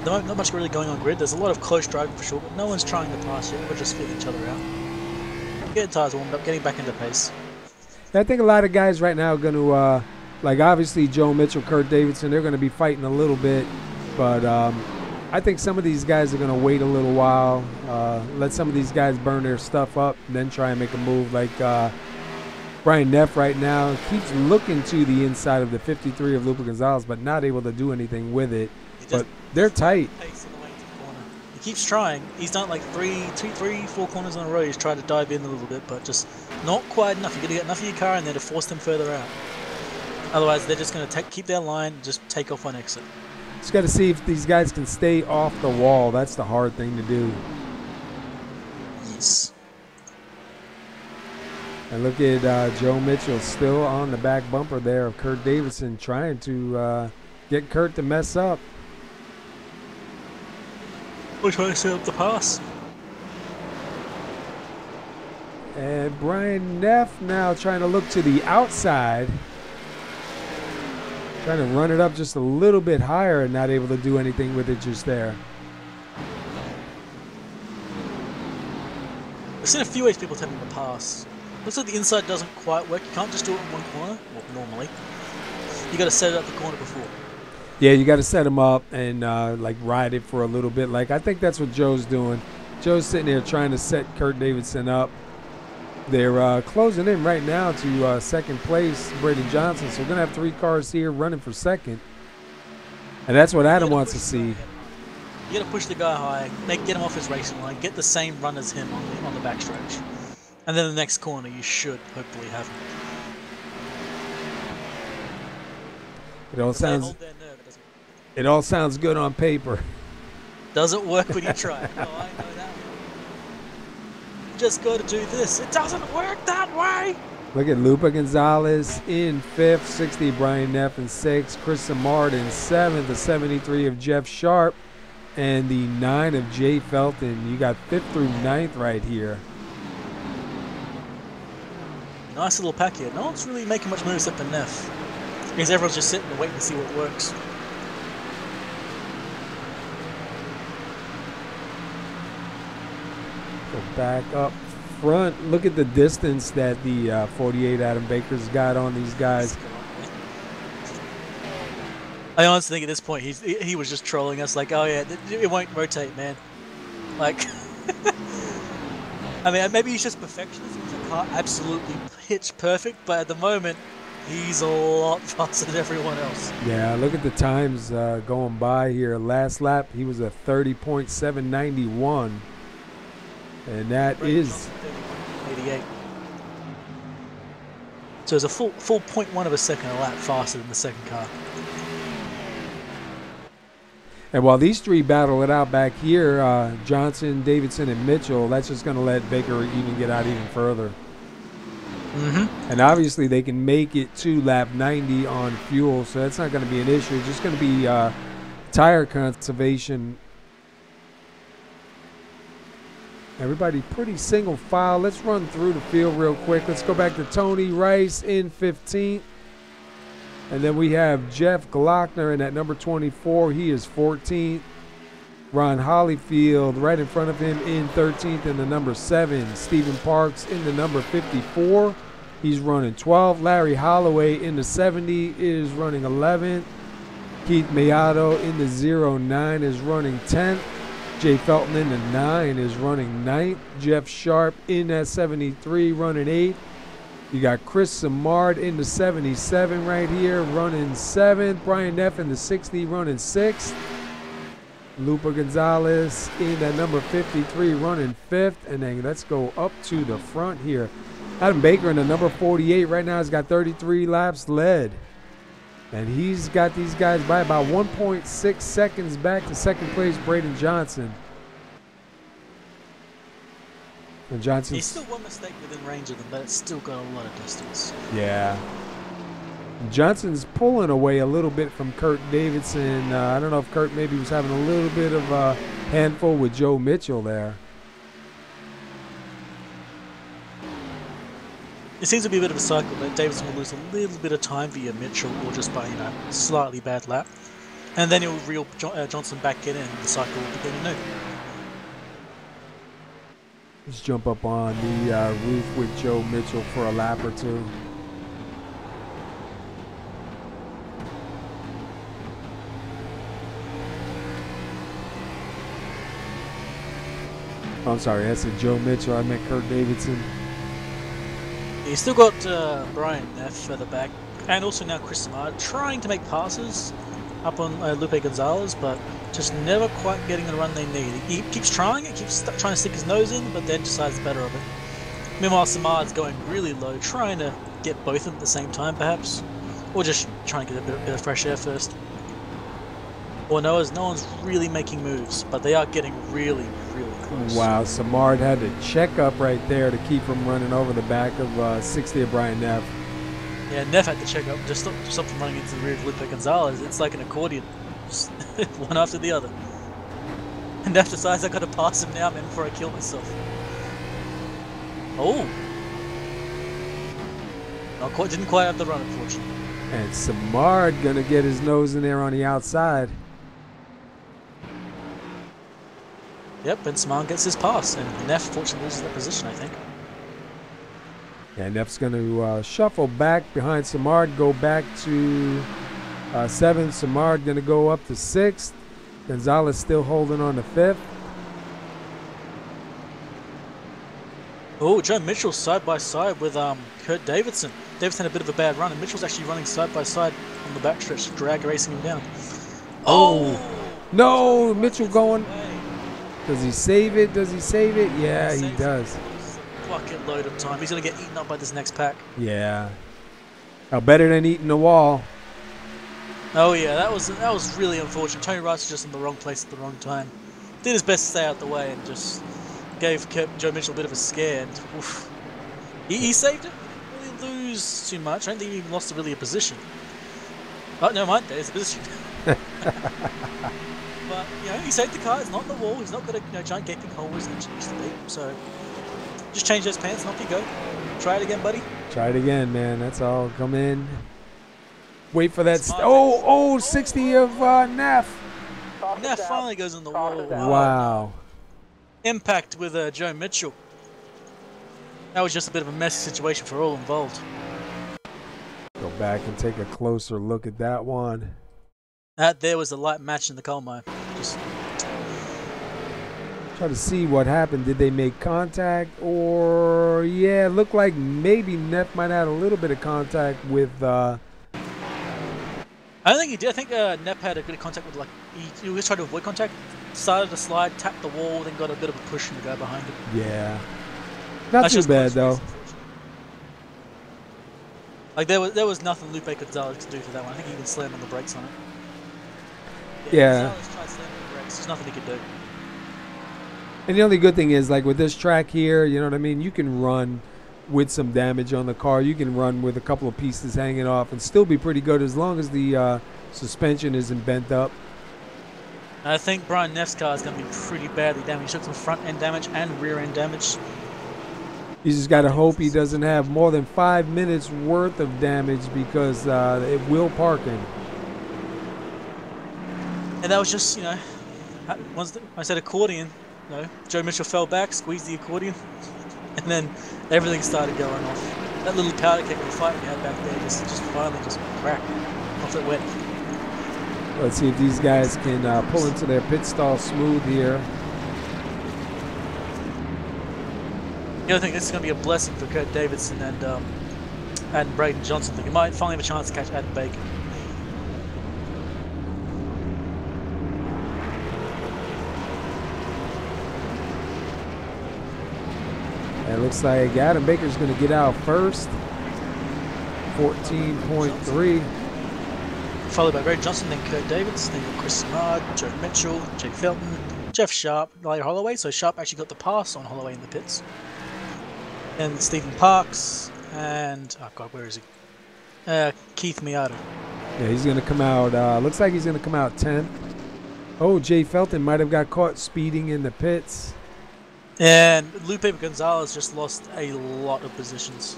Not much really going on grid. There's a lot of close driving for sure, but no one's trying to pass yet. We're just feeling each other out. Getting tires warmed up, getting back into pace. I think a lot of guys right now are going to, like obviously Joe Mitchell, Kurt Davidson, they're going to be fighting a little bit. But I think some of these guys are going to wait a little while, let some of these guys burn their stuff up, and then try and make a move. Like Brian Neff right now keeps looking to the inside of the 53 of Lupe Gonzalez, but not able to do anything with it. But they're tight. He keeps trying. He's done like three, four corners in a row. He's tried to dive in a little bit, but just not quite enough. You got to get enough of your car in there to force them further out. Otherwise, they're just going to keep their line, and just take off on exit. Just got to see if these guys can stay off the wall. That's the hard thing to do. Yes. And look at Joe Mitchell still on the back bumper there of Kurt Davidson, trying to get Kurt to mess up. We're trying to set up the pass. And Brian Neff now trying to look to the outside. Trying to run it up just a little bit higher and not able to do anything with it just there. I've seen a few ways people attempting to pass. Looks like the inside doesn't quite work. You can't just do it in one corner, well, normally. You got to set it up the corner before. Yeah, you got to set him up and like ride it for a little bit. Like I think that's what Joe's doing. Joe's sitting there trying to set Kurt Davidson up. They're closing in right now to second place, Braden Johnson. So we're going to have 3 cars here running for second. And that's what Adam wants to see. You got to push the guy high, get him off his racing line, get the same run as him on the backstretch. And then the next corner you should hopefully have him. It all sounds good on paper. Doesn't work when you try. No, I know that one. Just got to do this. It doesn't work that way. Look at Lupe Gonzalez in 5th, 60 Brian Neff in 6th, Chris Samard in 7th, the 73 of Jeff Sharp, and the 9 of Jay Felton. You got 5th through 9th right here. Nice little pack here. No one's really making much moves except for Neff. Because everyone's just sitting and waiting to see what works. Go back up front. Look at the distance that the 48 Adam Baker's got on these guys. I honestly think at this point he was just trolling us like, oh yeah, it won't rotate, man. Like, I mean, maybe he's just perfectionist. The car absolutely pitch perfect, but at the moment, he's a lot faster than everyone else. Yeah, look at the times going by here. Last lap, he was a 30.791. And that is 88. So it's a full 0.1 of a second a lap faster than the second car. And while these 3 battle it out back here, Johnson, Davidson, and Mitchell, that's just going to let Baker even get out even further. Mm-hmm. And obviously they can make it to lap 90 on fuel, so that's not going to be an issue. It's just going to be tire conservation. Everybody pretty single file. Let's run through the field real quick. Let's go back to Tony Rice in 15th. And then we have Jeff Glockner in at number 24. He is 14th. Ron Hollyfield right in front of him in 13th in the number 7. Stephen Parks in the number 54. He's running 12th. Larry Holloway in the 70 is running 11th. Keith Mayato in the 09 is running 10th. Jay Felton in the 9 is running 9th. Jeff Sharp in that 73 running 8th. You got Chris Samard in the 77 right here running 7th. Brian Neff in the 60 running 6th. Lupa Gonzalez in that number 53 running 5th. And then let's go up to the front here. Adam Baker in the number 48 right now has got 33 laps led. And he's got these guys by about 1.6 seconds back to second place, Braden Johnson. And Johnson. He's still one mistake within range of them, but it's still got a lot of distance. Yeah. Johnson's pulling away a little bit from Kurt Davidson. I don't know if Kurt maybe was having a little bit of a handful with Joe Mitchell there. It seems to be a bit of a cycle that Davidson will lose a little bit of time via Mitchell or just by, slightly bad lap. And then he'll reel Johnson back in and the cycle will begin anew. Let's jump up on the roof with Joe Mitchell for a lap or two. Oh, I'm sorry, I said Joe Mitchell. I meant Kurt Davidson. He's still got Brian Neff further back, and also now Chris Samard trying to make passes up on Lupe Gonzalez, but just never quite getting the run they need. He keeps trying it, keeps trying to stick his nose in, but then decides the better of it. Meanwhile, Samard's going really low, trying to get both of them at the same time, perhaps, or just trying to get a bit of fresh air first. Or no one's really making moves, but they are getting really, really close. Wow, Samard had to check up right there to keep from running over the back of 60 of Brian Neff. Yeah, Neff had to check up, just stop from running into the rear of Lupe Gonzalez. It's like an accordion, just one after the other. And Neff decides I got to pass him now, man, before I kill myself. Oh! Didn't quite have the run, unfortunately. And Samard gonna get his nose in there on the outside. Yep, and Samard gets his pass, and Neff fortunately loses that position, I think. Yeah, Neff's going to shuffle back behind Samard, go back to 7th. Samard going to go up to 6th. Gonzalez still holding on to 5th. Oh, Joe Mitchell side by side with Kurt Davidson. Davidson had a bit of a bad run, and Mitchell's actually running side by side on the backstretch, drag racing him down. Oh! No, Mitchell going. Does he save it? Does he save it? Yeah, he does. Bucket load of time. He's going to get eaten up by this next pack. Yeah. Now, better than eating the wall. Oh yeah, that was really unfortunate. Tony Rice was just in the wrong place at the wrong time. Did his best to stay out the way and just gave Joe Mitchell a bit of a scare. And, oof. He saved it. Didn't really lose too much. I don't think he even lost really a position. Oh, no mind, there's a position. But, he saved the car. It's not in the wall. He's not got a giant gaping hole where it used to be. So, just change those pants and off you go. Try it again, buddy. Try it again, man. That's all. Come in. Wait for that. 60 of Neff. Neff finally goes in the wall. Wow. Impact with Joe Mitchell. That was just a bit of a messy situation for all involved. Go back and take a closer look at that one. There was a light match in the coal mine. Just try to see what happened. Did they make contact? Or, yeah, it looked like maybe Neff might have had a little bit of contact with... I don't think he did. I think Neff had a bit of contact with, he was trying to avoid contact. Started to slide, tapped the wall, then got a bit of a push from the guy behind him. Yeah. Not too bad, though. There was nothing Lupe Gonzalez could do for that one. I think he even slammed on the brakes on it. Yeah. Gonzalez tried slamming on the brakes. There's nothing he could do. And the only good thing is, with this track here, you know what I mean? You can run with some damage on the car. You can run with a couple of pieces hanging off and still be pretty good as long as the suspension isn't bent up. I think Brian Neff's car is going to be pretty badly damaged. He took some front end damage and rear end damage. You just got to hope he doesn't have more than 5 minutes worth of damage because it will park him. And that was just, once I said accordion, Joe Mitchell fell back, squeezed the accordion, and then everything started going off. That little powder keg of the fight we had back there just finally just cracked off that wet. Let's see if these guys can pull into their pit stall smooth here. The other thing, this is going to be a blessing for Kurt Davidson and Braden Johnson. He might finally have a chance to catch Adam Baker. It looks like Adam Baker's going to get out first. 14.3. Followed by Braden Johnson, then Kurt Davidson, then Chris Simard, Joe Mitchell, Jay Felton, Jeff Sharp, Larry Holloway. So Sharp actually got the pass on Holloway in the pits. And Stephen Parks and, oh God, where is he? Keith Miata. Yeah, he's going to come out, looks like he's going to come out 10th. Oh, Jay Felton might have got caught speeding in the pits. And Lupe Gonzalez just lost a lot of positions.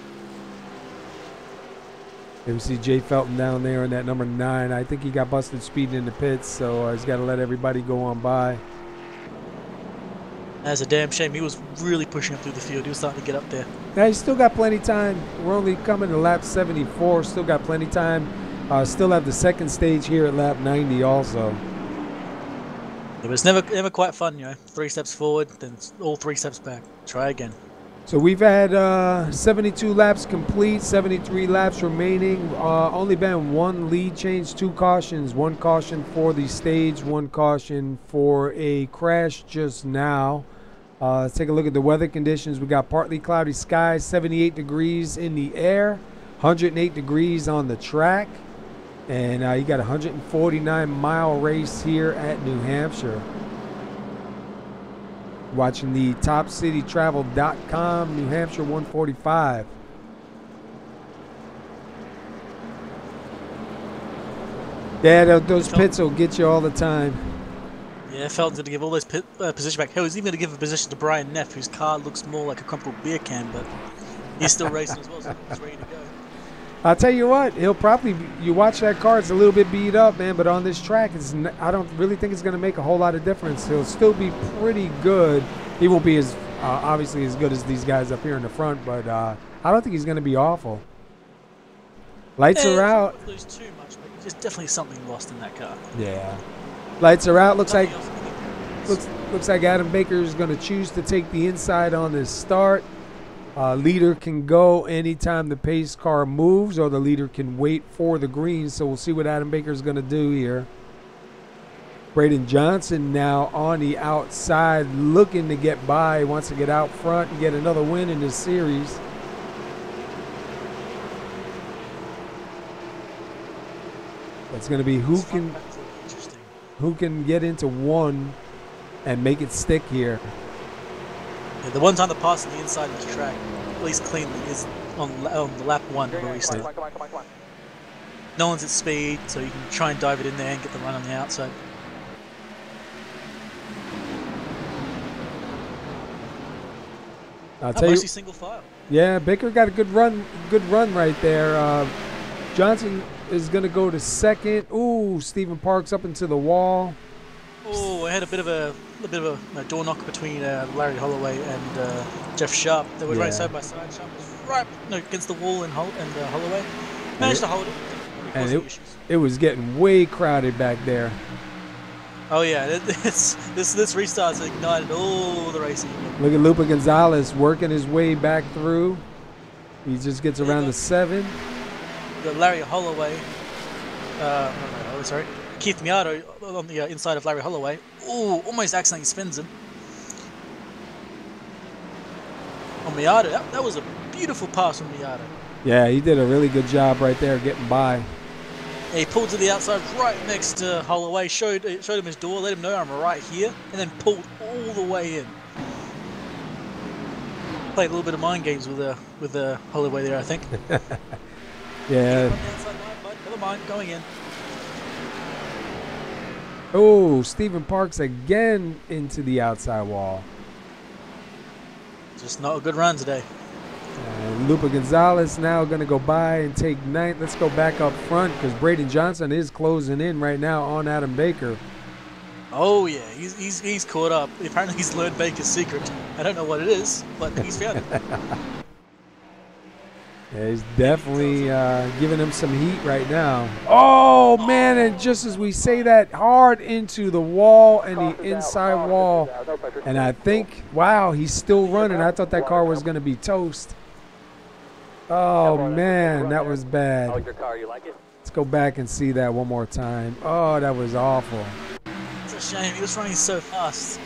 Here we see Jay Felton down there in that number 9. I think he got busted speeding in the pits, so he's got to let everybody go on by. That's a damn shame. He was really pushing up through the field. He was starting to get up there. Yeah, he's still got plenty of time. We're only coming to lap 74. Still got plenty of time. Still have the second stage here at lap 90 also. It was never quite fun, 3 steps forward, then all 3 steps back. Try again. So we've had 72 laps complete, 73 laps remaining. Only been 1 lead change, 2 cautions. 1 caution for the stage, 1 caution for a crash just now. Let's take a look at the weather conditions. We got partly cloudy skies, 78 degrees in the air, 108 degrees on the track. And you got a 149-mile race here at New Hampshire. Watching the TopCityTravel.com, New Hampshire 145. Yeah, those pits will get you all the time. Yeah, Felton's going to give all those position back. Hell, he's even going to give a position to Brian Neff, whose car looks more like a crumpled beer can, but he's still racing as well, so he's ready to go. I'll tell you what, he'll probably, you watch that car, it's a little bit beat up, man, but on this track, I don't really think it's going to make a whole lot of difference. He'll still be pretty good. He won't be as, obviously as good as these guys up here in the front, but I don't think he's going to be awful. Lights are out. Lose too much, but there's definitely something lost in that car. Yeah. Lights are out. Looks like Adam Baker is going to choose to take the inside on this start. Leader can go anytime the pace car moves, or the leader can wait for the green. So we'll see what Adam Baker is going to do here. Braden Johnson now on the outside, looking to get by. He wants to get out front and get another win in this series. That's going to be who can get into 1 and make it stick here. Yeah, the one time the pass on the inside of the track, at least cleanly, is on the lap 1 of the restart. No one's at speed, so you can try and dive it in there and get the run on the outside. I'll tell mostly you, single file. Yeah, Baker got a good run right there. Johnson is going to go to second. Ooh, Stephen Parks up into the wall. Oh, I had a bit of a door knock between Larry Holloway and Jeff Sharp. They were running side by side. Sharp was right against the wall and Holloway managed to hold it. And it was getting way crowded back there. Oh yeah, this restart's ignited all the racing. Look at Lupe Gonzalez working his way back through. He just gets around the 7. You got Larry Holloway. Keith Miata on the inside of Larry Holloway. Oh, almost accidentally spins him. On Miata, that was a beautiful pass from Miata. Yeah, he did a really good job right there getting by. Yeah, he pulled to the outside right next to Holloway, showed him his door, let him know I'm right here, and then pulled all the way in. Played a little bit of mind games with Holloway there, I think. Yeah. Never mind, going in. Oh, Stephen Parks again into the outside wall. Just not a good run today. Lupe Gonzalez now going to go by and take 9th. Let's go back up front because Braden Johnson is closing in right now on Adam Baker. Oh yeah, he's caught up. Apparently he's learned Baker's secret. I don't know what it is, but he's found it. Yeah, he's definitely giving him some heat right now. Oh, man, and just as we say that, hard into the wall and the inside wall. And I think, wow, he's still running. I thought that car was going to be toast. Oh, man, that was bad. Let's go back and see that one more time. Oh, that was awful. It's a shame. He was running so fast.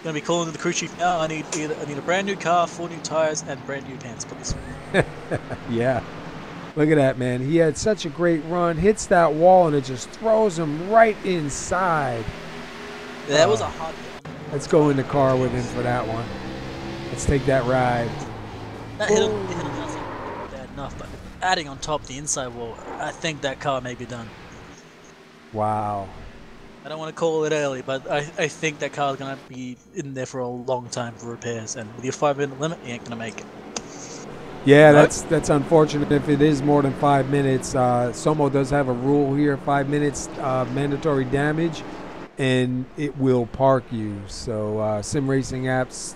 Gonna be calling to the crew chief now. I need a brand new car, 4 new tires, and brand new pants, please. Yeah. Look at that, man. He had such a great run, hits that wall, and it just throws him right inside. Yeah, that was a hard hit. Let's go in the car with him for that one. Let's take that ride. That hit him wasn't bad enough, but adding on top the inside wall, I think that car may be done. Wow. I don't want to call it early, but I think that car's going to be in there for a long time for repairs, and with your 5-minute limit, you ain't going to make it. Yeah, that's unfortunate if it is more than 5 minutes. SoMo does have a rule here, 5 minutes mandatory damage, and it will park you. So Sim Racing Apps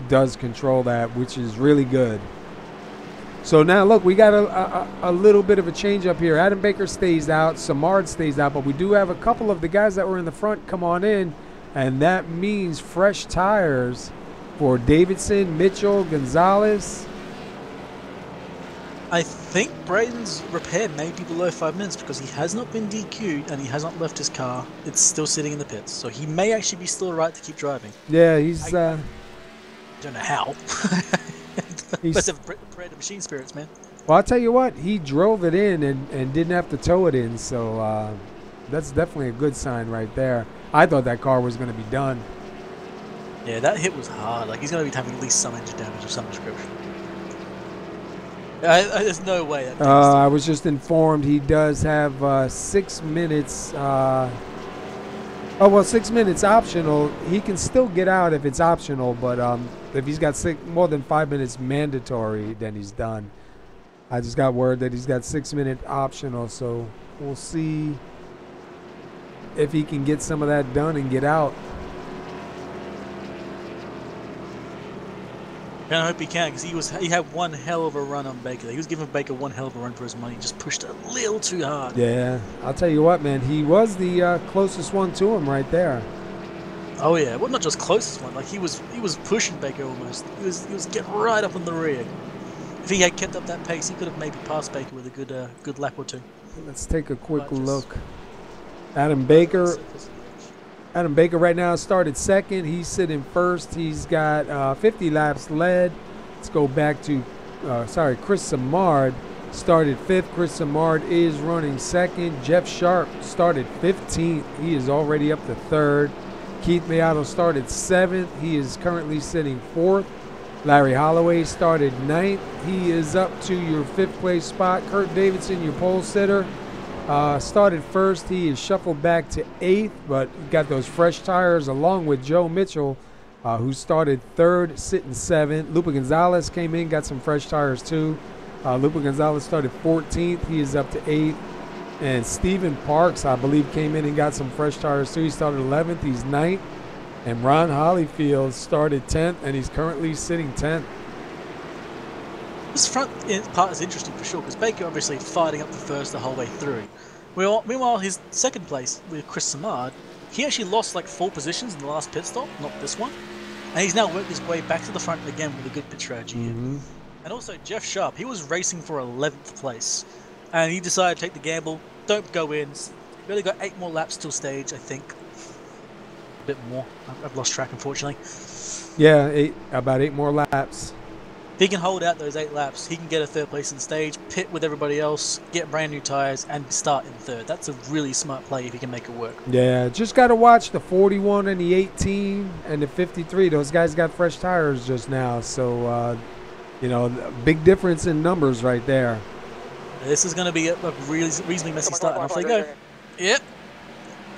does control that, which is really good. So now, look, we got a little bit of a change up here. Adam Baker stays out. Samard stays out. But we do have a couple of the guys that were in the front come on in. And that means fresh tires for Davidson, Mitchell, Gonzalez. I think Braden's repair may be below 5 minutes because he has not been DQ'd and he has not left his car. It's still sitting in the pits. So he may actually be still right to keep driving. Yeah, he's... I don't know how. He's bred machine spirits, man. Well, I'll tell you what, he drove it in and didn't have to tow it in, so that's definitely a good sign right there. I thought that car was going to be done. Yeah, that hit was hard. Like, he's going to be having at least some engine damage of some description. There's no way. That I was just informed he does have 6 minutes. 6 minutes optional. He can still get out if it's optional, but if he's got more than 5 minutes mandatory, then he's done. I just got word that he's got 6 minute optional, so we'll see if he can get some of that done and get out. I hope he can, because he had one hell of a run on Baker. He was giving Baker one hell of a run for his money. He just pushed it a little too hard. Yeah, I'll tell you what, man. He was the closest one to him right there. Oh yeah, well, not just closest one. Like he was pushing Baker almost. He was getting right up in the rear. If he had kept up that pace, he could have maybe passed Baker with a good lap or two. Let's take a quick look. Adam Baker right now started second. He's sitting first. He's got 50 laps led. Let's go back to, Chris Samard started fifth. Chris Samard is running second. Jeff Sharp started 15th. He is already up to third. Keith Beato started seventh. He is currently sitting fourth. Larry Holloway started ninth. He is up to your fifth place spot. Kurt Davidson, your pole sitter, started first. He is shuffled back to eighth, but got those fresh tires along with Joe Mitchell, who started third, sitting seventh. Lupe Gonzalez came in, got some fresh tires too. Lupe Gonzalez started 14th. He is up to eighth. And Stephen Parks, I believe, came in and got some fresh tires too. He started 11th. He's ninth. And Ron Hollyfield started 10th, and he's currently sitting 10th. This front part is interesting for sure, because Baker obviously fighting up the first the whole way through. Meanwhile, his second place with Chris Samard, he actually lost like 4 positions in the last pit stop, not this one. And he's now worked his way back to the front again with a good pit strategy here. And also Jeff Sharp, he was racing for 11th place. And he decided to take the gamble, don't go in. We've only got 8 more laps till stage, I think. A bit more. I've lost track, unfortunately. Yeah, about 8 more laps. If he can hold out those 8 laps, he can get a third place in the stage, pit with everybody else, get brand new tires, and start in third. That's a really smart play if he can make it work. Yeah, just got to watch the 41 and the 18 and the 53. Those guys got fresh tires just now. So, big difference in numbers right there. This is going to be a really reasonably messy start. And off they go. Yep.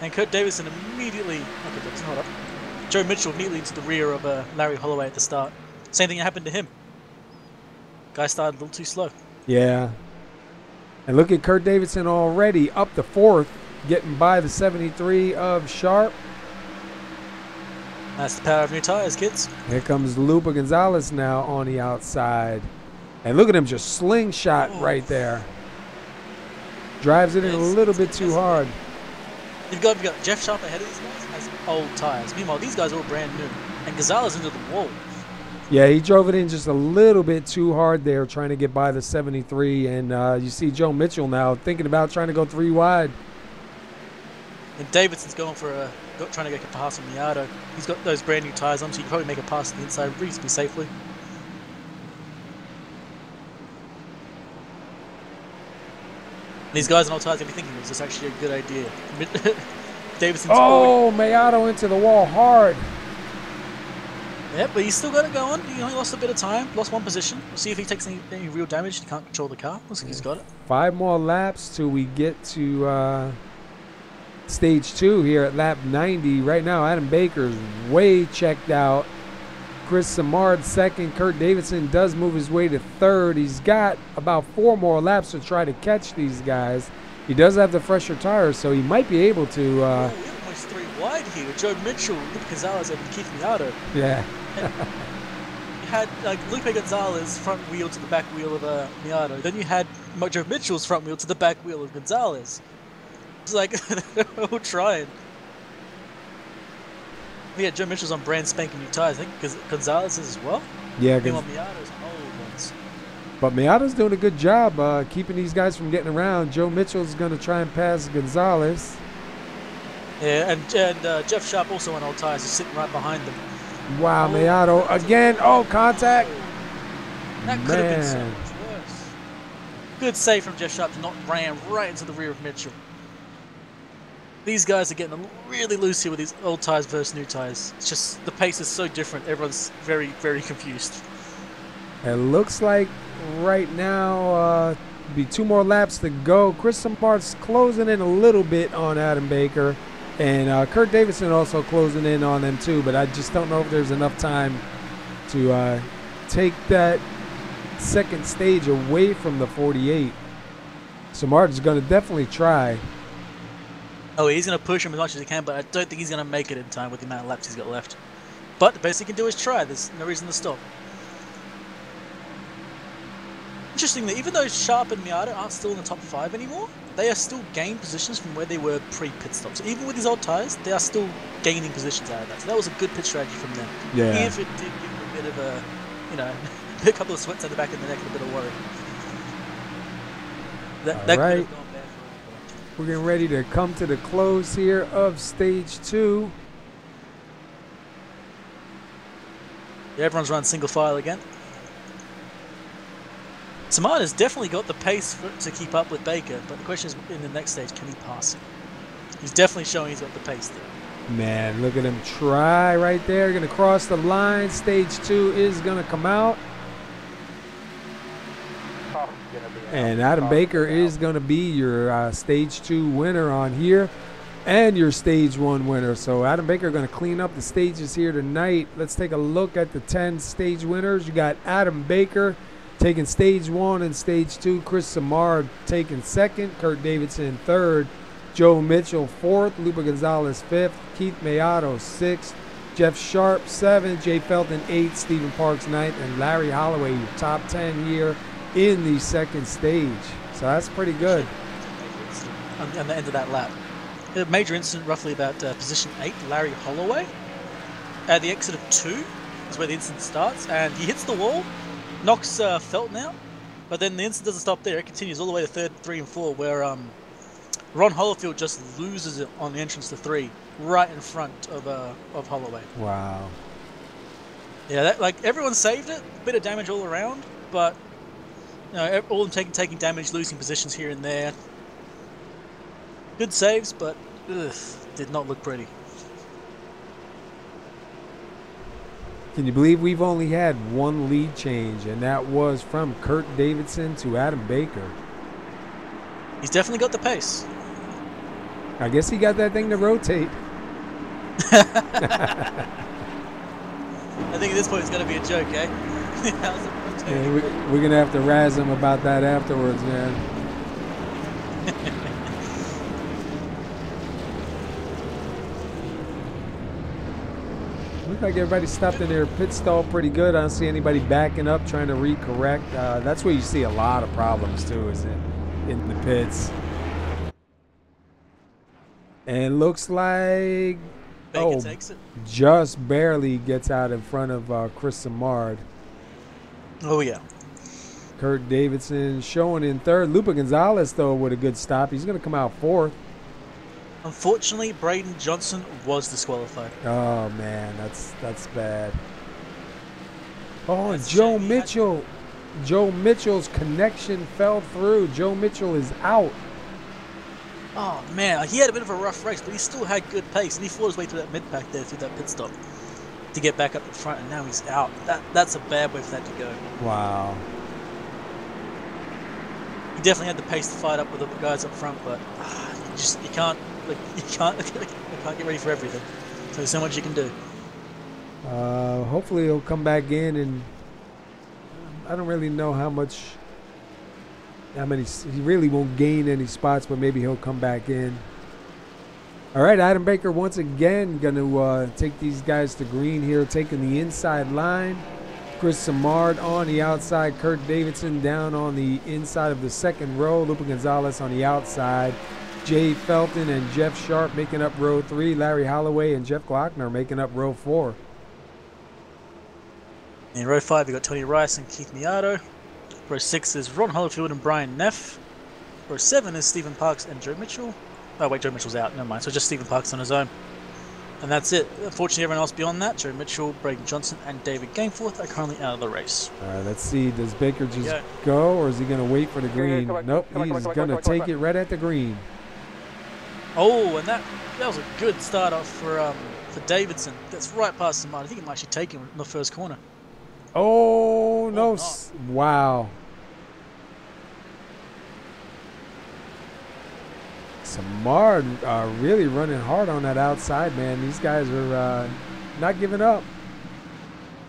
And Kurt Davidson immediately... Okay, Davidson, hold up. Joe Mitchell immediately into the rear of Larry Holloway at the start. Same thing happened to him. Guy started a little too slow. Yeah. And look at Kurt Davidson already up to 4th, getting by the 73 of Sharp. That's the power of new tires, kids. Here comes Lupe Gonzalez now on the outside. And look at him just slingshot right there. Drives it in a little bit too hard. You've got Jeff Sharp ahead of these guys has old tires. Meanwhile, these guys are all brand new. And Gonzalez into the wall. Yeah, he drove it in just a little bit too hard there, trying to get by the 73. And you see Joe Mitchell now thinking about trying to go 3 wide. And Davidson's going for trying to get a pass on Miato. He's got those brand new tires on, so he can probably make a pass to the inside reasonably safely. And these guys on old tires will be thinking, is this actually a good idea? Davidson's Miato into the wall hard. Yeah, but he's still got it going. He only lost a bit of time, lost 1 position. We'll see if he takes any real damage. He can't control the car. Looks like he's got it. 5 more laps till we get to stage 2 here at lap 90. Right now, Adam Baker's way checked out. Chris Samard second. Kurt Davidson does move his way to third. He's got about 4 more laps to try to catch these guys. He does have the fresher tires, so he might be able to. We're almost 3 wide here with Joe Mitchell, Lupe Gonzalez, and Keith Miato. Yeah. You had Lupe Gonzalez front wheel to the back wheel of Miato. Then you had Joe Mitchell's front wheel to the back wheel of Gonzalez. It's like they're all trying. Yeah, Joe Mitchell's on brand spanking new tires, I think, because Gonzalez is as well. Yeah, Meanwhile, Miato's on old ones. But Miato's doing a good job keeping these guys from getting around. Joe Mitchell's going to try and pass Gonzalez. Yeah, and Jeff Sharp also on old tires, is sitting right behind them. Wow, Miato again. Oh, contact. That could have been so much worse. Good save from Jeff Sharp to not ram right into the rear of Mitchell. These guys are getting really loose here with these old tires versus new tires. It's just the pace is so different. Everyone's very, very confused. It looks like right now be 2 more laps to go. Chris Samart's closing in a little bit on Adam Baker. And Kurt Davidson also closing in on them too, but I just don't know if there's enough time to take that second stage away from the 48. Samart is going to definitely try. Oh, he's going to push him as much as he can, but I don't think he's going to make it in time with the amount of laps he's got left. But the best he can do is try. There's no reason to stop. Interestingly, even though Sharp and Miato aren't still in the top 5 anymore, they are still gaining positions from where they were pre-pit stop. So even with these old tyres, they are still gaining positions out of that. So that was a good pit strategy from them. Yeah. Even if it did give them a bit of a, a couple of sweats at the back of the neck and a bit of worry. That could have gone bad for everybody. We're getting ready to come to the close here of stage 2. Yeah, everyone's running single file again. Samard has definitely got the pace to keep up with Baker, but the question is, in the next stage, can he pass him? He's definitely showing he's got the pace there. Man, look at him try right there. Going to cross the line. Stage 2 is going to come out. And Adam Baker is going to be your stage 2 winner on here and your stage 1 winner. So Adam Baker going to clean up the stages here tonight. Let's take a look at the 10 stage winners. You got Adam Baker taking stage 1 and stage 2. Chris Samard taking 2nd. Kurt Davidson 3rd. Joe Mitchell 4th. Lupe Gonzalez 5th. Keith Miato 6th. Jeff Sharp 7th. Jay Felton 8th. Stephen Parks 9th. And Larry Holloway, your top 10 here in the 2nd stage. So that's pretty good. On the end of that lap. A major incident roughly about position 8, Larry Holloway. At the exit of 2 is where the incident starts. And he hits the wall. Knocks Felton out, but then the incident doesn't stop there. It continues all the way to 3rd, 3, and 4, where Ron Holofield just loses it on the entrance to 3, right in front of Holloway. Wow. Yeah, everyone saved it. A bit of damage all around, but all of them taking damage, losing positions here and there. Good saves, but did not look pretty. Can you believe we've only had 1 lead change, and that was from Kurt Davidson to Adam Baker? He's definitely got the pace. I guess he got that thing to rotate. I think at this point it's going to be a joke, eh? How's it rotating? Yeah, we're going to have to razz him about that afterwards, man. Looks like everybody stopped in their pit stall pretty good. I don't see anybody backing up trying to recorrect. That's where you see a lot of problems too, is in the pits. And looks like Baker takes it. Just barely gets out in front of Chris Samard. Oh yeah. Kurt Davidson showing in third. Lupe Gonzalez though with a good stop. He's going to come out fourth. Unfortunately, Braden Johnson was disqualified. Oh man, that's bad. Oh, That's Joe shame. Mitchell. Joe Mitchell's connection fell through. Joe Mitchell is out. Oh man, he had a bit of a rough race, but he still had good pace, and he fought his way through that mid pack there, through that pit stop, to get back up in front, and now he's out. That's a bad way for that to go. Wow. He definitely had the pace to fight up with the guys up front, but you can't get ready for everything. So there's so much you can do. Hopefully he'll come back in, and I don't really know how many. He really won't gain any spots, but maybe he'll come back in. All right, Adam Baker once again going to take these guys to green here, taking the inside line. Chris Samard on the outside. Kurt Davidson down on the inside of the second row. Lupe Gonzalez on the outside. Jay Felton and Jeff Sharp making up row 3. Larry Holloway and Jeff Glockner making up row 4. In row 5, you got Tony Rice and Keith Miato. Row 6 is Ron Hollifield and Brian Neff. Row 7 is Stephen Parks and Joe Mitchell. Oh wait, Joe Mitchell's out, never mind. So just Stephen Parks on his own. And that's it. Unfortunately, everyone else beyond that, Joe Mitchell, Braden Johnson, and David Gameforth are currently out of the race. All right, let's see. Does Baker just go, or is he going to wait for the green? Nope, he's going to take it right at the green. Oh, and that was a good start off for Davidson. That's right past Samard. I think he might actually take him in the first corner. Oh, no. Wow. Samard really running hard on that outside, man. These guys are not giving up.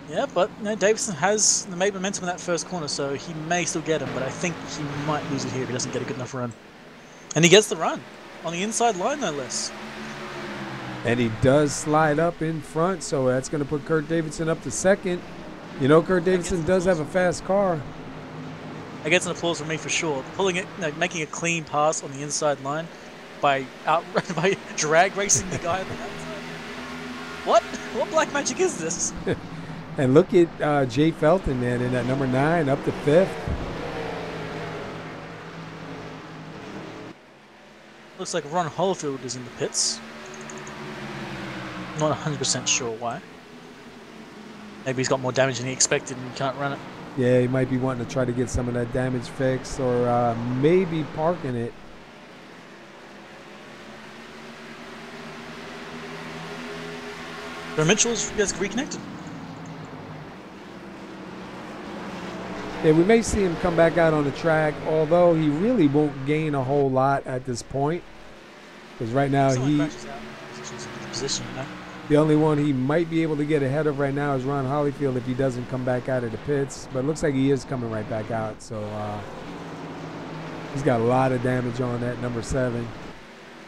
Yeah, but Davidson has made momentum in that first corner, so he may still get him, but I think he might lose it here if he doesn't get a good enough run. And he gets the run. On the inside line, no less. And he does slide up in front, so that's going to put Kurt Davidson up to second. You know, Kurt Davidson does have a fast car. That gets an applause from me for sure. Pulling it, making a clean pass on the inside line by drag racing the guy on the outside. What black magic is this? And look at Jay Felton, man, in that number 9 up to 5th. Looks like Ron Holofield is in the pits. Not 100% sure why. Maybe he's got more damage than he expected and he can't run it. Yeah, he might be wanting to try to get some of that damage fixed, or maybe parking it. But Mitchell's just reconnected. Yeah, we may see him come back out on the track, although he really won't gain a whole lot at this point. Because right now the only one he might be able to get ahead of right now is Ron Hollifield if he doesn't come back out of the pits. But it looks like he is coming right back out. So he's got a lot of damage on that number 7.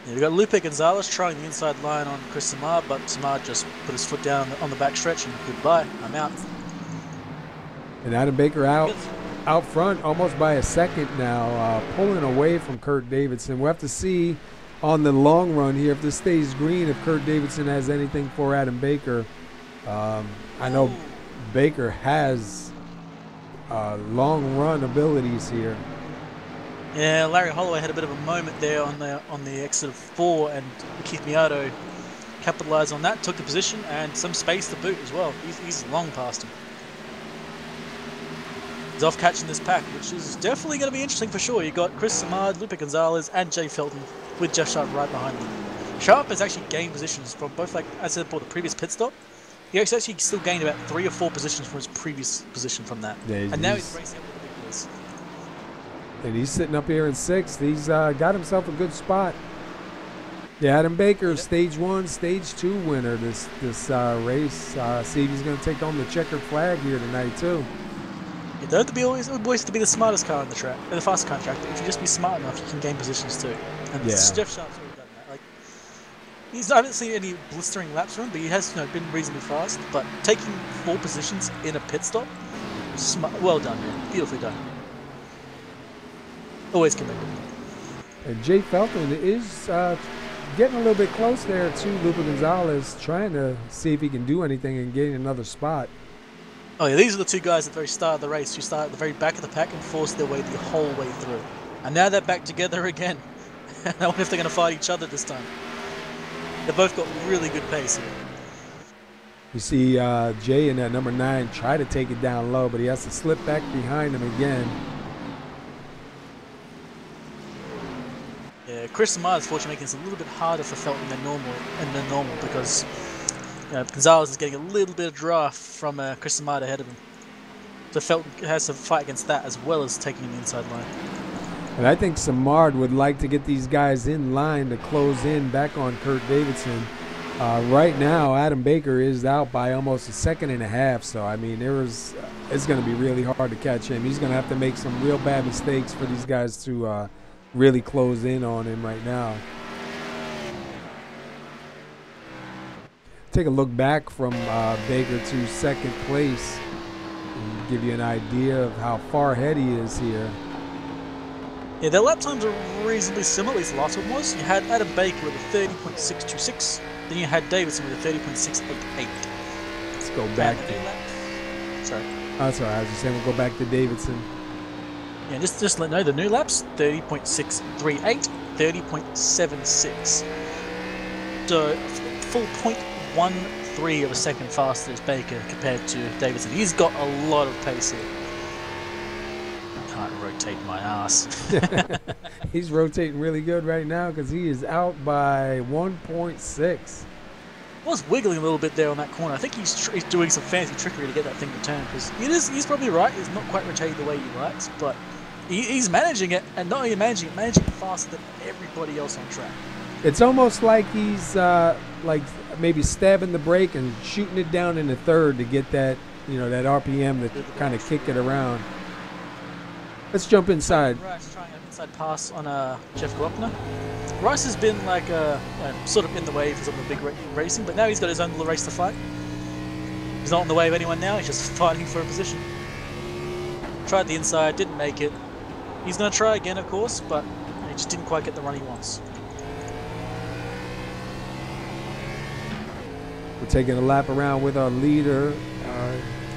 Yeah, we got Lupe Gonzalez trying the inside line on Chris Samard, but Samard just put his foot down on the back stretch and goodbye, I'm out. And Adam Baker out front almost by a second now, pulling away from Kurt Davidson. We'll have to see on the long run here if this stays green, if Kurt Davidson has anything for Adam Baker. I know Baker has long run abilities here. Yeah, Larry Holloway had a bit of a moment there on the exit of 4, and Keith Miato capitalized on that, took the position, and some space to boot as well. He's long past him. He's off catching this pack, which is definitely going to be interesting for sure. You got Chris Samard, Lupe Gonzalez, and Jay Felton with Jeff Sharp right behind them. Sharp has actually gained positions from both, like I said before, the previous pit stop. He actually still gained about 3 or 4 positions from his previous position from that. Yeah, and now he's racing up with the big boys. And he's sitting up here in 6th. He's got himself a good spot. Yeah, Adam Baker, Stage 1, Stage 2 winner this race. See if he's going to take on the checkered flag here tonight too. You don't have to be always to be the smartest car on the track, the fastest car on the track. But if you just be smart enough, you can gain positions too. And Jeff Sharp's already done that. Like, I haven't seen any blistering laps from him, but he has been reasonably fast. But taking 4 positions in a pit stop, well done, man. Beautifully done. Always commended. And Jay Felton is getting a little bit close there to Lupa Gonzalez, trying to see if he can do anything and gain another spot. Oh yeah, these are the 2 guys at the very start of the race who start at the very back of the pack and force their way the whole way through. And now they're back together again. I wonder if they're going to fight each other this time. They've both got really good pace here. You see Jay in that number 9 try to take it down low, but he has to slip back behind him again. Yeah, Chris Lamar's fortunately making this a little bit harder for Felton than normal because Gonzalez is getting a little bit of draft from Chris Lamar ahead of him. So Felton has to fight against that as well as taking the inside line. And I think Samard would like to get these guys in line to close in back on Kurt Davidson. Right now, Adam Baker is out by almost a 1.5 seconds. So, I mean, it's going to be really hard to catch him. He's going to have to make some real bad mistakes for these guys to really close in on him right now. Take a look back from Baker to 2nd place and give you an idea of how far ahead he is here. Yeah, their lap times are reasonably similar, at least the last one was. You had Adam Baker with a 30.626, then you had Davidson with a 30.688. Let's go back to... Sorry. Oh, sorry, I was just saying we'll go back to Davidson. Yeah, just let you know, the new laps, 30.638, 30.76. So, full 0.13 of a second faster as Baker compared to Davidson. He's got a lot of pace here. Can't rotate my ass. He's rotating really good right now because he is out by 1.6. Was wiggling a little bit there on that corner. I think he's doing some fancy trickery to get that thing to turn because he's probably right. He's not quite rotating the way he likes, but he's managing it, and not only managing it faster than everybody else on track. It's almost like he's like maybe stabbing the brake and shooting it down in the 3rd to get that that RPM to kind of kick it around. Let's jump inside. Rice trying an inside pass on Jeff Glockner. Rice has been like sort of in the wave of the big racing, but now he's got his own little race to fight. He's not in the way of anyone now, he's just fighting for a position. Tried the inside, didn't make it. He's going to try again, of course, but he just didn't quite get the run he wants. We're taking a lap around with our leader,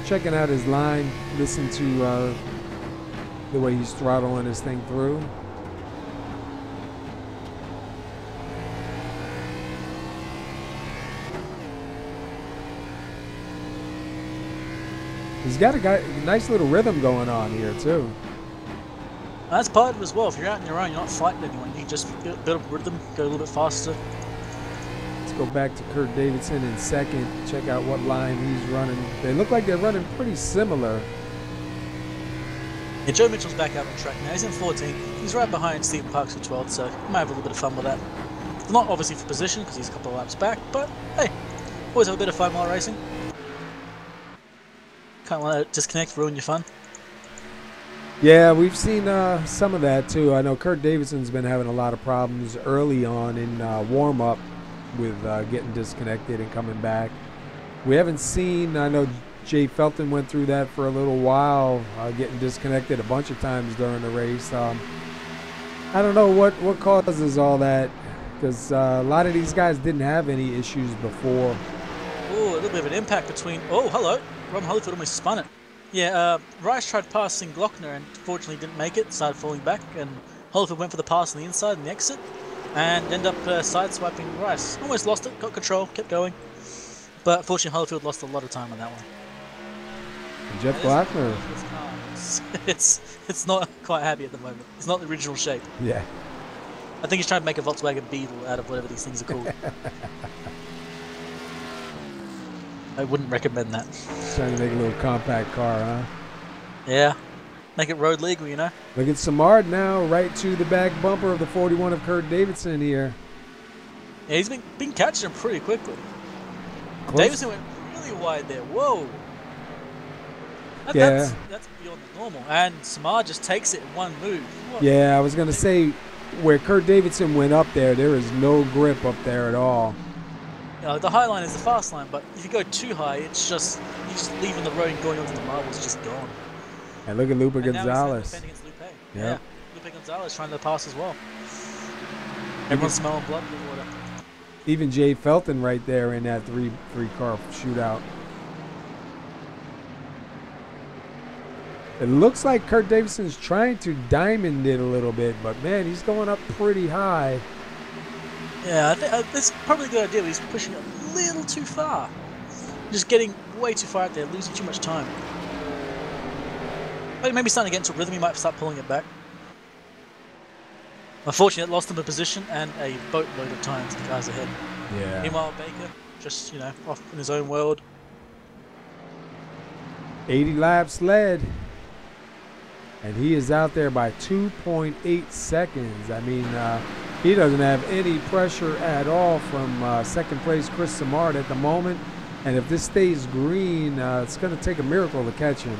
checking out his line, listen to the way he's throttling this thing through. He's got a nice little rhythm going on here too. That's part of it as well. If you're out on your own, you're not fighting anyone. You can just build up rhythm, go a little bit faster. Let's go back to Kurt Davidson in 2nd. Check out what line he's running. They look like they're running pretty similar. Yeah, Joe Mitchell's back out on track now. He's in 14. He's right behind Stephen Parks for 12, so he might have a little bit of fun with that. Not obviously for position because he's a couple of laps back, but hey, always have a bit of fun while racing. Can't let it disconnect, ruin your fun. Yeah, we've seen some of that too. I know Kurt Davidson's been having a lot of problems early on in warm-up with getting disconnected and coming back. We haven't seen, I know Jay Felton went through that for a little while, getting disconnected a bunch of times during the race. I don't know what causes all that, because a lot of these guys didn't have any issues before. Oh, a little bit of an impact between... Oh, hello. Rob Holyfield almost spun it. Yeah, Rice tried passing Glockner and fortunately didn't make it, started falling back, and Holyfield went for the pass on the inside and the exit, and ended up sideswiping Rice. Almost lost it, got control, kept going, but fortunately Holyfield lost a lot of time on that one. And Jeff Glockner. It's not quite happy at the moment. It's not the original shape. Yeah. I think he's trying to make a Volkswagen Beetle out of whatever these things are called. I wouldn't recommend that. Trying to make a little compact car, huh? Yeah. Make it road legal, you know? Look at Samard now, right to the back bumper of the 41 of Kurt Davidson here. Yeah, he's been catching him pretty quickly. Close. Davidson went really wide there. Whoa. Yeah. That's beyond the normal. And Samard just takes it in one move. What? Yeah, I was going to say, where Kurt Davidson went up there, there is no grip up there at all. You know, the high line is the fast line, but if you go too high, it's just you're just leaving the road and going onto the marbles, it's just gone. And look at Lupe And now Gonzalez. he's defending against Lupe. Yep. Yeah, Lupe Gonzalez trying to pass as well. Everyone's smelling blood in the water. Even Jay Felton right there in that three car shootout. It looks like Kurt Davidson's trying to diamond it a little bit, but man, he's going up pretty high. Yeah, I think that's probably a good idea, but he's pushing it a little too far. Just getting way too far out there, losing too much time. But maybe starting to get into rhythm, he might start pulling it back. Unfortunately, it lost him a position and a boatload of time to the guys ahead. Yeah. Meanwhile, Baker, just, you know, off in his own world. 80 laps led. And he is out there by 2.8 seconds. I mean, he doesn't have any pressure at all from second place Chris Simard at the moment. And if this stays green, it's going to take a miracle to catch him.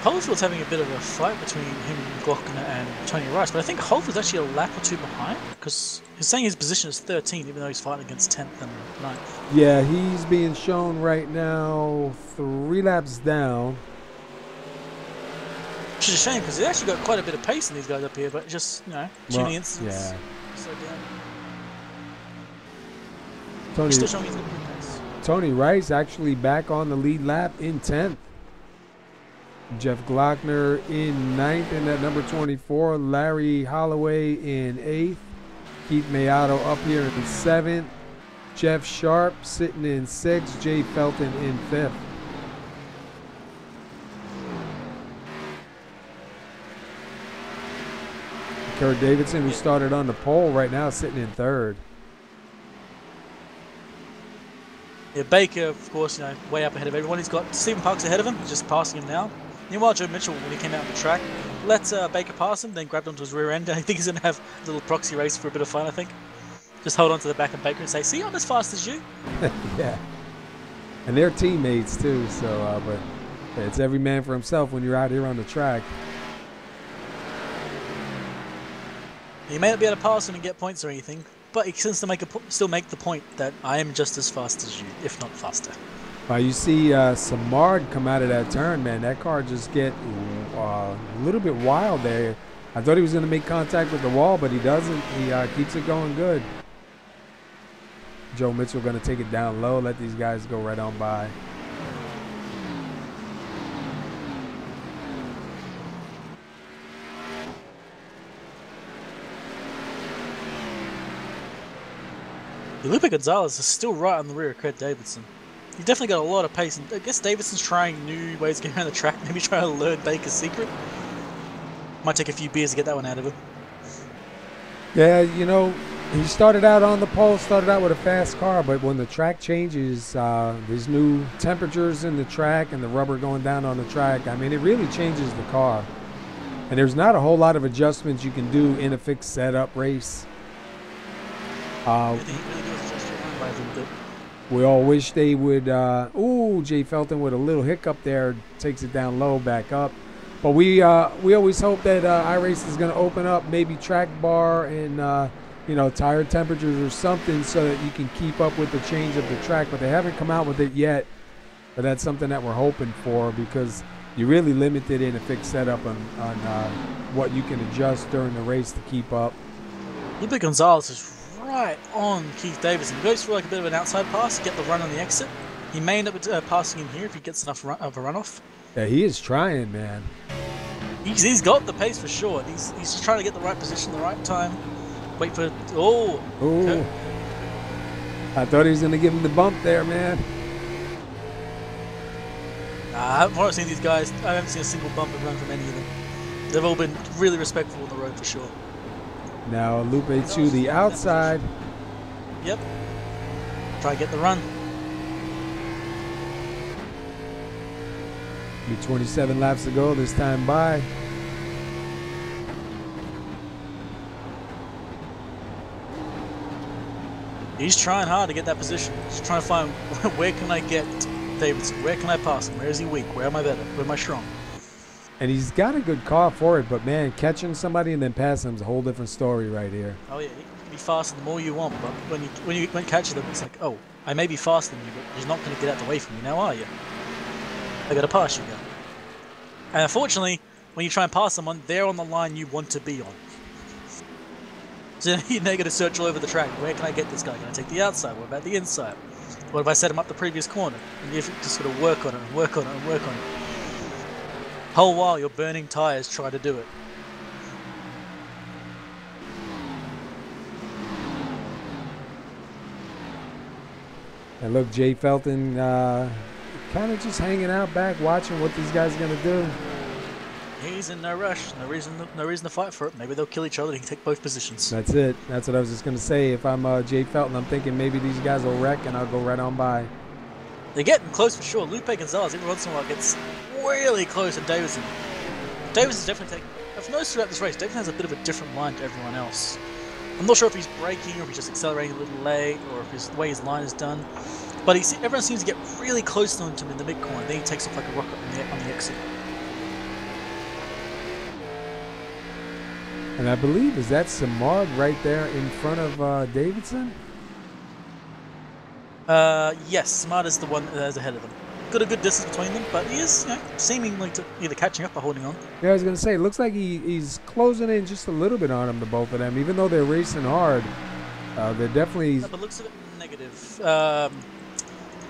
Holyfield's having a bit of a fight between him, Glockner, and Tony Rice, but I think Holyfield's actually a lap or two behind, because he's saying his position is 13, even though he's fighting against 10th and 9th. Yeah, he's being shown right now 3 laps down. Which is a shame, because they actually got quite a bit of pace in these guys up here, but just, you know, too many incidents. Yeah. Slow down. Tony, He's still showing he's got good pace. Tony Rice actually back on the lead lap in 10th. Jeff Glockner in 9th in that number 24. Larry Holloway in 8th. Keith Mayato up here in 7th. Jeff Sharp sitting in 6th. Jay Felton in 5th. Kurt Davidson, who started on the pole right now, sitting in 3rd. Yeah, Baker, of course, you know, way up ahead of everyone. He's got Stephen Parks ahead of him. He's just passing him now. Meanwhile, Joe Mitchell, when he came out on the track, let Baker pass him, then grabbed onto his rear end. I think he's going to have a little proxy race for a bit of fun, I think. Just hold on to the back of Baker and say, see, I'm as fast as you. Yeah. And they're teammates, too. So, but it's every man for himself when you're out here on the track. He may not be able to pass him and get points or anything, but he can still make the point that I am just as fast as you, if not faster. You see Simard come out of that turn, man. That car just get a little bit wild there. I thought he was going to make contact with the wall, but he doesn't. He keeps it going good. Joe Mitchell going to take it down low, let these guys go right on by. Lupe Gonzalez is still right on the rear of Kurt Davidson. He definitely got a lot of pace, and I guess Davidson's trying new ways of getting around the track, maybe trying to learn Baker's secret. Might take a few beers to get that one out of him. Yeah, you know, he started out on the pole, started out with a fast car, but when the track changes, there's new temperatures in the track and the rubber going down on the track, I mean, it really changes the car. And there's not a whole lot of adjustments you can do in a fixed setup race. We all wish they would. Jay Felton with a little hiccup there, takes it down low, back up. But we always hope that iRace is going to open up, maybe track bar and you know, tire temperatures or something, so that you can keep up with the change of the track. But they haven't come out with it yet. But that's something that we're hoping for, because you're really limited in a fixed setup on what you can adjust during the race to keep up. Lupe Gonzalez is right on Keith Davidson. He goes for like a bit of an outside pass to get the run on the exit. He may end up passing him here if he gets enough of a runoff. Yeah, he is trying, man. He's got the pace for sure. He's just trying to get the right position, the right time. Wait for Okay. I thought he was going to give him the bump there, man. I've not seen these guys. I haven't seen a single bump and run from any of them. They've all been really respectful on the road for sure. Now Lupe to the outside. Yep. Try to get the run. Be 27 laps to go this time by. He's trying hard to get that position. He's trying to find where can I get Davidson? Where can I pass him? Where is he weak? Where am I better? Where am I strong? And he's got a good car for it, but man, catching somebody and then passing him is a whole different story right here. Oh yeah, he can be faster than all you want, but when you catch them, it's like, oh, I may be faster than you, but you're not going to get out the way from me now, are you? I got to pass you now. And unfortunately, when you try and pass someone, they're on the line you want to be on. So you're now going to search all over the track. Where can I get this guy? Can I take the outside? What about the inside? What if I set him up the previous corner? And you've just got to work on it and work on it and work on it. Whole while you're burning tires trying to do it. And look, Jay Felton kind of just hanging out back, watching what these guys are going to do. He's in no rush. No reason to fight for it. Maybe they'll kill each other and he can take both positions. That's it. That's what I was just going to say. If I'm Jay Felton, I'm thinking maybe these guys will wreck and I'll go right on by. They're getting close for sure. Lupe Gonzalez every once in a while gets really close to Davidson. Davidson's definitely taking... I've noticed throughout this race, Davidson has a bit of a different line to everyone else. I'm not sure if he's braking or if he's just accelerating a little late or if the way his line is done. But everyone seems to get really close to him in the mid-corner. Then he takes off like a rocket on the exit. And I believe, is that Samard right there in front of Davidson? Yes, Samard is the one that is ahead of them. Got a good distance between them, but he is seemingly either catching up or holding on. Yeah, I was going to say, it looks like he's closing in just a little bit on them, the both of them. Even though they're racing hard, they're definitely... No, but looks a bit negative.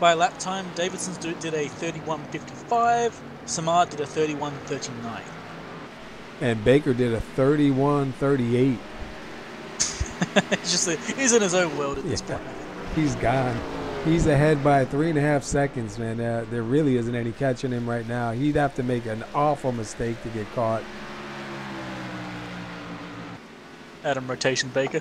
By lap time, Davidson did a 31.55, Samard did a 31.39. And Baker did a 31.38. He's in his own world at this point. He's gone. He's ahead by 3.5 seconds, man. There really isn't any catching him right now. He'd have to make an awful mistake to get caught. Adam rotation Baker.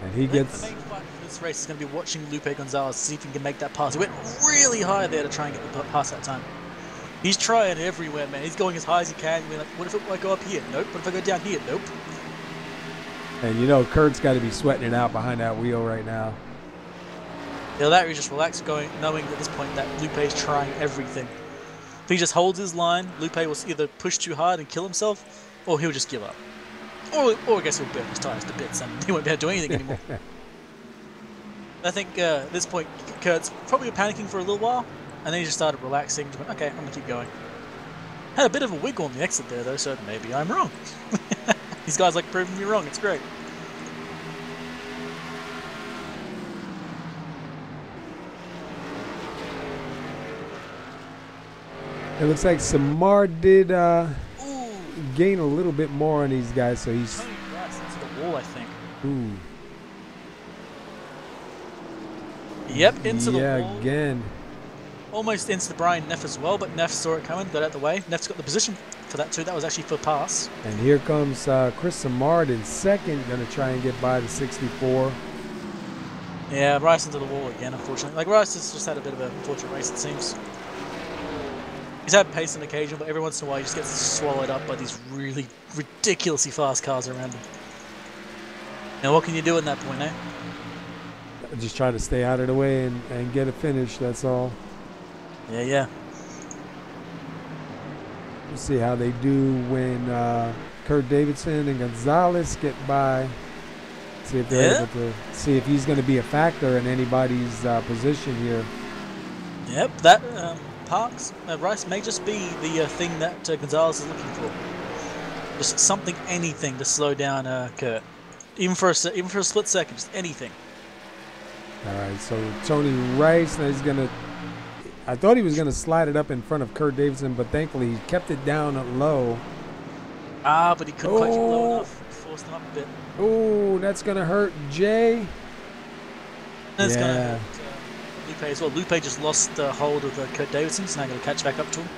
And he gets... The main fight for this race is going to be watching Lupe Gonzalez, see if he can make that pass. He went really high there to try and get the pass that time. He's trying everywhere, man. He's going as high as he can. Like, what if I go up here? Nope. What if I go down here? Nope. And you know, Kurt's got to be sweating it out behind that wheel right now. Yeah, that he's just relaxed, knowing at this point that Lupe's trying everything. If he just holds his line, Lupe will either push too hard and kill himself, or he'll just give up. Or I guess he'll burn his tires to bits and he won't be able to do anything anymore. I think at this point, Kurt's probably panicking for a little while, and then he just started relaxing. Just went, okay, I'm going to keep going. Had a bit of a wiggle on the exit there, though, so maybe I'm wrong. These guys like proving me wrong. It's great. It looks like Samard did gain a little bit more on these guys, so he's... Tony Rice into the wall, I think. Ooh. Yep, into the wall. Yeah, again. Almost into Brian Neff as well, but Neff saw it coming, got out the way. Neff's got the position for that too. That was actually for pass. And here comes Chris Samard in second, going to try and get by the 64. Yeah, Rice into the wall again, unfortunately. Like, Rice has just had a bit of an unfortunate race, it seems. He's had pace on occasion, but every once in a while he just gets swallowed up by these really ridiculously fast cars around him. Now, what can you do in that point, eh? Just try to stay out of the way and get a finish, that's all. Yeah. We'll see how they do when Kurt Davidson and Gonzalez get by. See if they're able to see if he's going to be a factor in anybody's position here. Yep, that Rice may just be the thing that Gonzalez is looking for. Just something, anything to slow down Kurt, even for a split second, just anything. All right, so Tony Rice, now he's gonna. I thought he was gonna slide it up in front of Kurt Davidson, but thankfully he kept it down low. But he couldn't quite get low enough. Forced him up a bit. Oh, that's gonna hurt Jay. That's gonna hurt Lupe as well. Lupe just lost hold of Kurt Davidson, so now going to catch back up to him.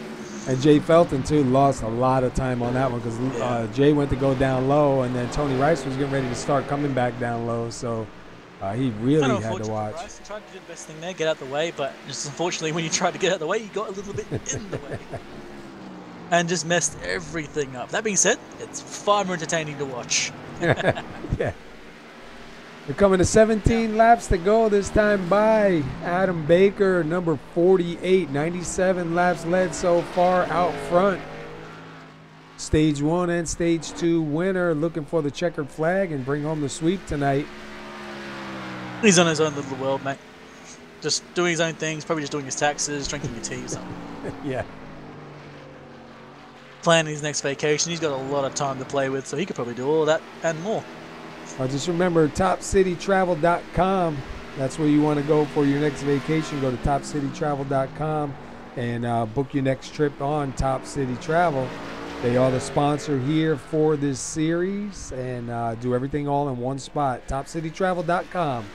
And Jay Felton too lost a lot of time on that one because Jay went to go down low, and then Tony Rice was getting ready to start coming back down low. So. He really had to watch. Rice tried to do the best thing there, get out the way, but just unfortunately when you tried to get out the way, you got a little bit in the way. And just messed everything up. That being said, it's far more entertaining to watch. Yeah. We're coming to 17 laps to go this time by Adam Baker, number 48. 97 laps led so far out front. Stage 1 and Stage 2 winner looking for the checkered flag and bring home the sweep tonight. He's on his own little world, mate. Just doing his own things, probably just doing his taxes, drinking a tea or something. Yeah. Planning his next vacation. He's got a lot of time to play with, so he could probably do all of that and more. Just remember, topcitytravel.com. That's where you want to go for your next vacation. Go to topcitytravel.com and book your next trip on Top City Travel. They are the sponsor here for this series and do everything all in one spot. topcitytravel.com.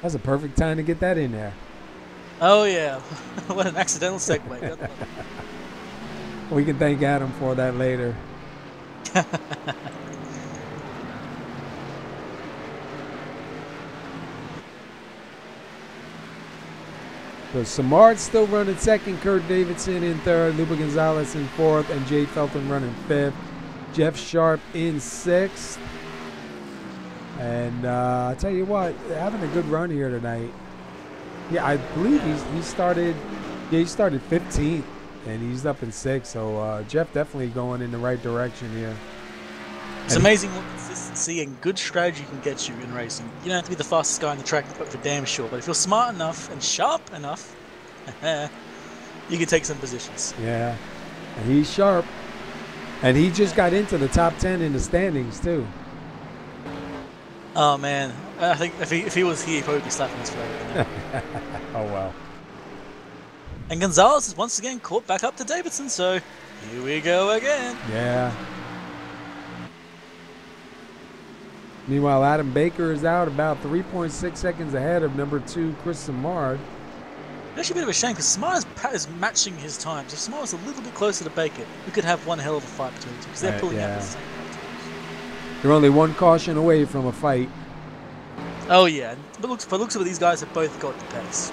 That's a perfect time to get that in there. Oh, yeah. What an accidental segue. We can thank Adam for that later. So Samard's still running second, Kurt Davidson in third, Luba Gonzalez in fourth, and Jay Felton running fifth. Jeff Sharp in sixth. And I tell you what, having a good run here tonight. Yeah, I believe he started 15th, and he's up in sixth. So Jeff definitely going in the right direction here. It's amazing what consistency and good strategy can get you in racing. You don't have to be the fastest guy on the track, but for damn sure. But if you're smart enough and sharp enough, you can take some positions. Yeah, and he's sharp. And he just got into the top 10 in the standings, too. Oh, man. I think if he was here, he'd probably be slapping his flag. Oh, well. And Gonzalez is once again caught back up to Davidson, so here we go again. Yeah. Meanwhile, Adam Baker is out about 3.6 seconds ahead of number 2, Chris Samard. It's actually a bit of a shame because Samard is matching his times. If Samard was a little bit closer to Baker, we could have one hell of a fight between the two because they're pulling out the same times. They're only one caution away from a fight. Oh yeah, but looks of it, these guys have both got the pace.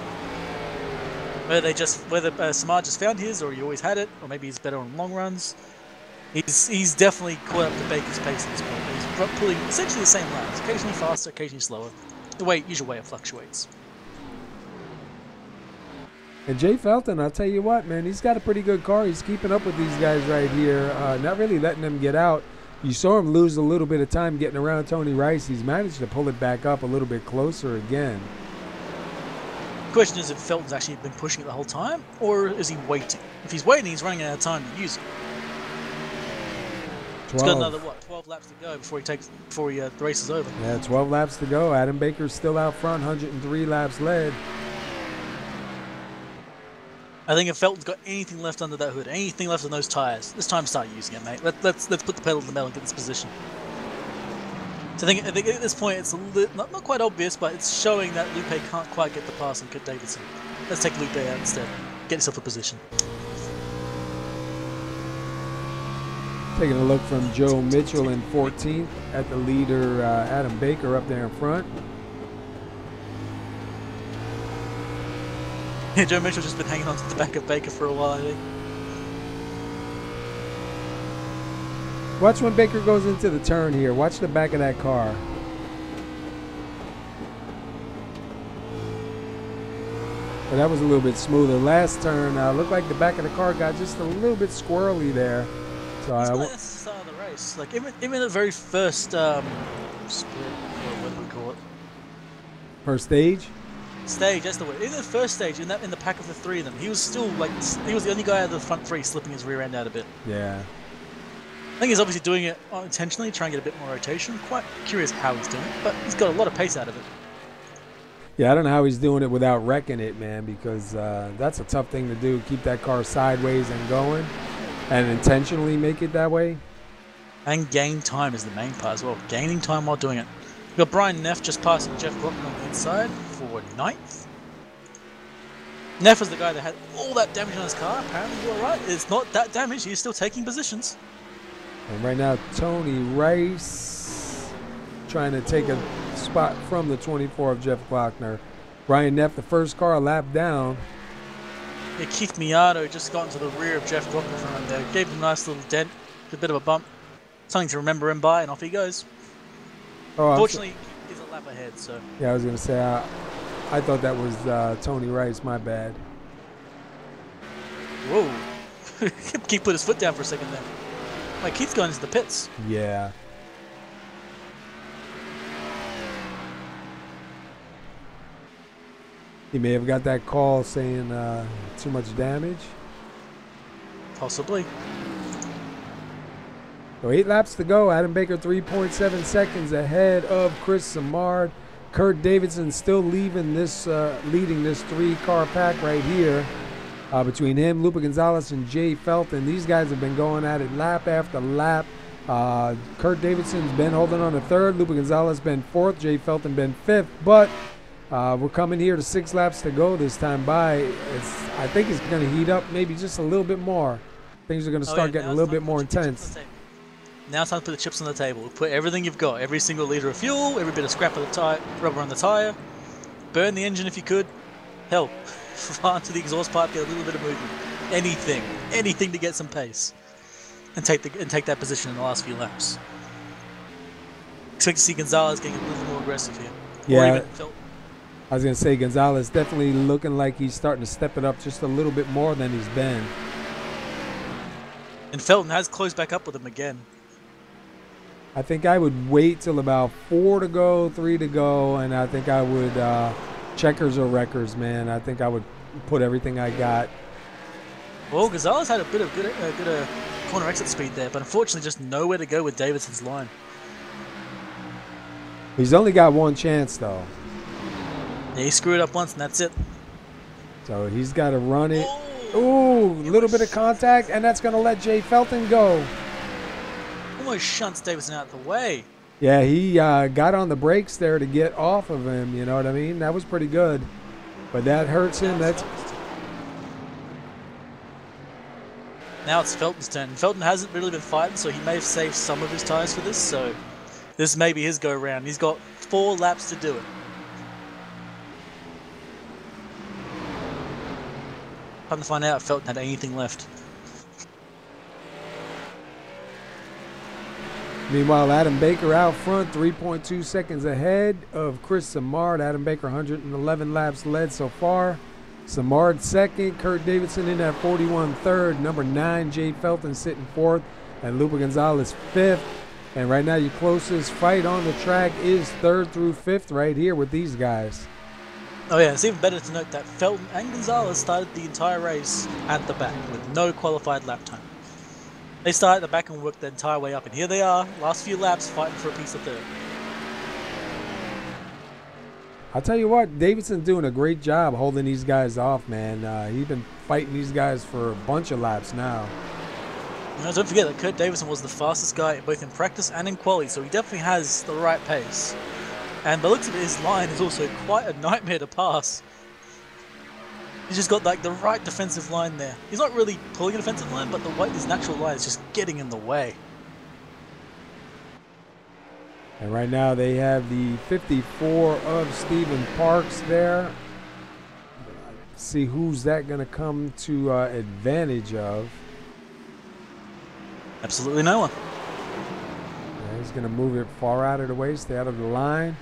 Whether Samard just found his, or he always had it, or maybe he's better on long runs. He's definitely caught up to Baker's pace at this point. He's pulling essentially the same laps, occasionally faster, occasionally slower. The usual way it fluctuates. And Jay Felton, I'll tell you what, man, he's got a pretty good car. He's keeping up with these guys right here, not really letting them get out. You saw him lose a little bit of time getting around Tony Rice. He's managed to pull it back up a little bit closer again. The question is if Felton's actually been pushing it the whole time, or is he waiting? If he's waiting, he's running out of time to use it. 12. He's got another, 12 laps to go before the race is over. Yeah, 12 laps to go. Adam Baker's still out front, 103 laps led. I think if Felton's got anything left under that hood, anything left on those tires, it's time to start using it, mate. Let's put the pedal to the metal and get this position. So I think at this point it's not quite obvious, but it's showing that Lupe can't quite get the pass on Kurt Davidson. Let's take Lupe out instead. Get yourself a position. Taking a look from Joe Mitchell in 14th at the leader, Adam Baker up there in front. Yeah, Joe Mitchell's just been hanging on to the back of Baker for a while, I think. Watch when Baker goes into the turn here. Watch the back of that car. But that was a little bit smoother. Last turn looked like the back of the car got just a little bit squirrely there. So that's the start of the race. Like even the very first split, what do we call it? First stage? Stage, that's the word. In the first stage, in the pack of the three of them, he was still he was the only guy out of the front three slipping his rear end out a bit. Yeah. I think he's obviously doing it intentionally, trying to get a bit more rotation. Quite curious how he's doing it, but he's got a lot of pace out of it. Yeah, I don't know how he's doing it without wrecking it, man, because that's a tough thing to do. Keep that car sideways and going and intentionally make it that way. And gain time is the main part as well. Gaining time while doing it. We've got Brian Neff just passing Jeff Glockman on the inside for 9th. Neff was the guy that had all that damage on his car. Apparently you're right. It's not that damage. He's still taking positions. And right now, Tony Rice trying to take a spot from the 24 of Jeff Glockner. Brian Neff, the first car, a lap down. Yeah, Keith Miato just got into the rear of Jeff Glockner from there. Gave him a nice little dent, a bit of a bump. Something to remember him by, and off he goes. Oh, Fortunately, he's a lap ahead, so. Yeah, I was going to say, I thought that was Tony Rice, my bad. Whoa. Keith put his foot down for a second there. Like, Keith's going into the pits. Yeah. He may have got that call saying too much damage. Possibly. So 8 laps to go. Adam Baker 3.7 seconds ahead of Chris Samard. Kurt Davidson still leading this 3-car pack right here. Between him, Lupe Gonzalez, and Jay Felton. These guys have been going at it lap after lap. Kurt Davidson's been holding on to 3rd. Lupe Gonzalez been 4th. Jay Felton been 5th. But we're coming here to 6 laps to go this time by. I think it's going to heat up maybe just a little bit more. Things are going to start getting a little bit more intense. Now it's time to put the chips on the table. Put everything you've got. Every single liter of fuel, every bit of scrap of the tire, rubber on the tire. Burn the engine if you could. Hell, fly into the exhaust pipe, get a little bit of movement. Anything to get some pace. And take that position in the last few laps. Expect to see Gonzalez getting a little more aggressive here. Yeah. I was going to say, Gonzalez definitely looking like he's starting to step it up just a little bit more than he's been. And Felton has closed back up with him again. I think I would wait till about 4 to go, 3 to go, and I think I would checkers or wreckers, man. I think I would put everything I got. Well, Gonzalez had a bit of good corner exit speed there, but unfortunately just nowhere to go with Davidson's line. He's only got one chance, though. Yeah, he screwed up once, and that's it. So he's got to run it. Ooh, a little bit of contact, and that's going to let Jay Felton go. Almost shunts Davidson out of the way. Yeah, he got on the brakes there to get off of him, you know what I mean? That was pretty good. But that hurts him. Now it's Felton's turn. Felton hasn't really been fighting, so he may have saved some of his tires for this, so this may be his go-round. He's got 4 laps to do it. Time to find out if Felton had anything left. Meanwhile, Adam Baker out front, 3.2 seconds ahead of Chris Samard. Adam Baker, 111 laps led so far. Samard second, Kurt Davidson in at 41 third, number 9, Jay Felton sitting 4th, and Lupe Gonzalez 5th. And right now, your closest fight on the track is 3rd through 5th right here with these guys. Oh yeah, it's even better to note that Felton and Gonzalez started the entire race at the back with no qualified lap time. They started at the back and worked the entire way up, and here they are, last few laps, fighting for a piece of 3rd. I'll tell you what, Davidson's doing a great job holding these guys off, man. He's been fighting these guys for a bunch of laps now. Now, don't forget that Kurt Davidson was the fastest guy both in practice and in quali, so he definitely has the right pace. And by the looks of it, his line is also quite a nightmare to pass. He's just got like the right defensive line there. He's not really pulling a defensive line, but his natural line is just getting in the way. And right now they have the 54 of Stephen Parks there. Let's see who's that going to come to advantage of. Absolutely no one. Yeah, he's going to move it far out of the way, stay out of the line.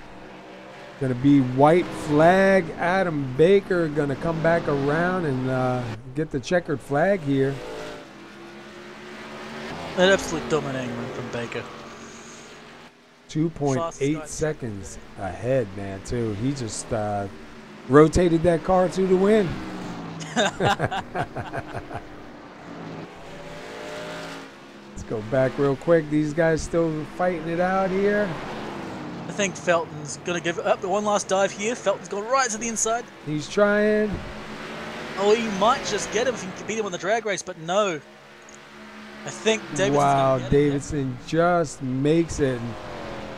Going to be white flag. Adam Baker going to come back around and get the checkered flag here. An absolute dominating run from Baker. 2.8 seconds ahead, man, too. He just rotated that car to the win. Let's go back real quick. These guys still fighting it out here. I think Felton's going to give up the one last dive here. Felton's gone right to the inside. He's trying. Oh, he might just get him if he can beat him on the drag race, but no. I think Davidson's wow, Davidson just makes it.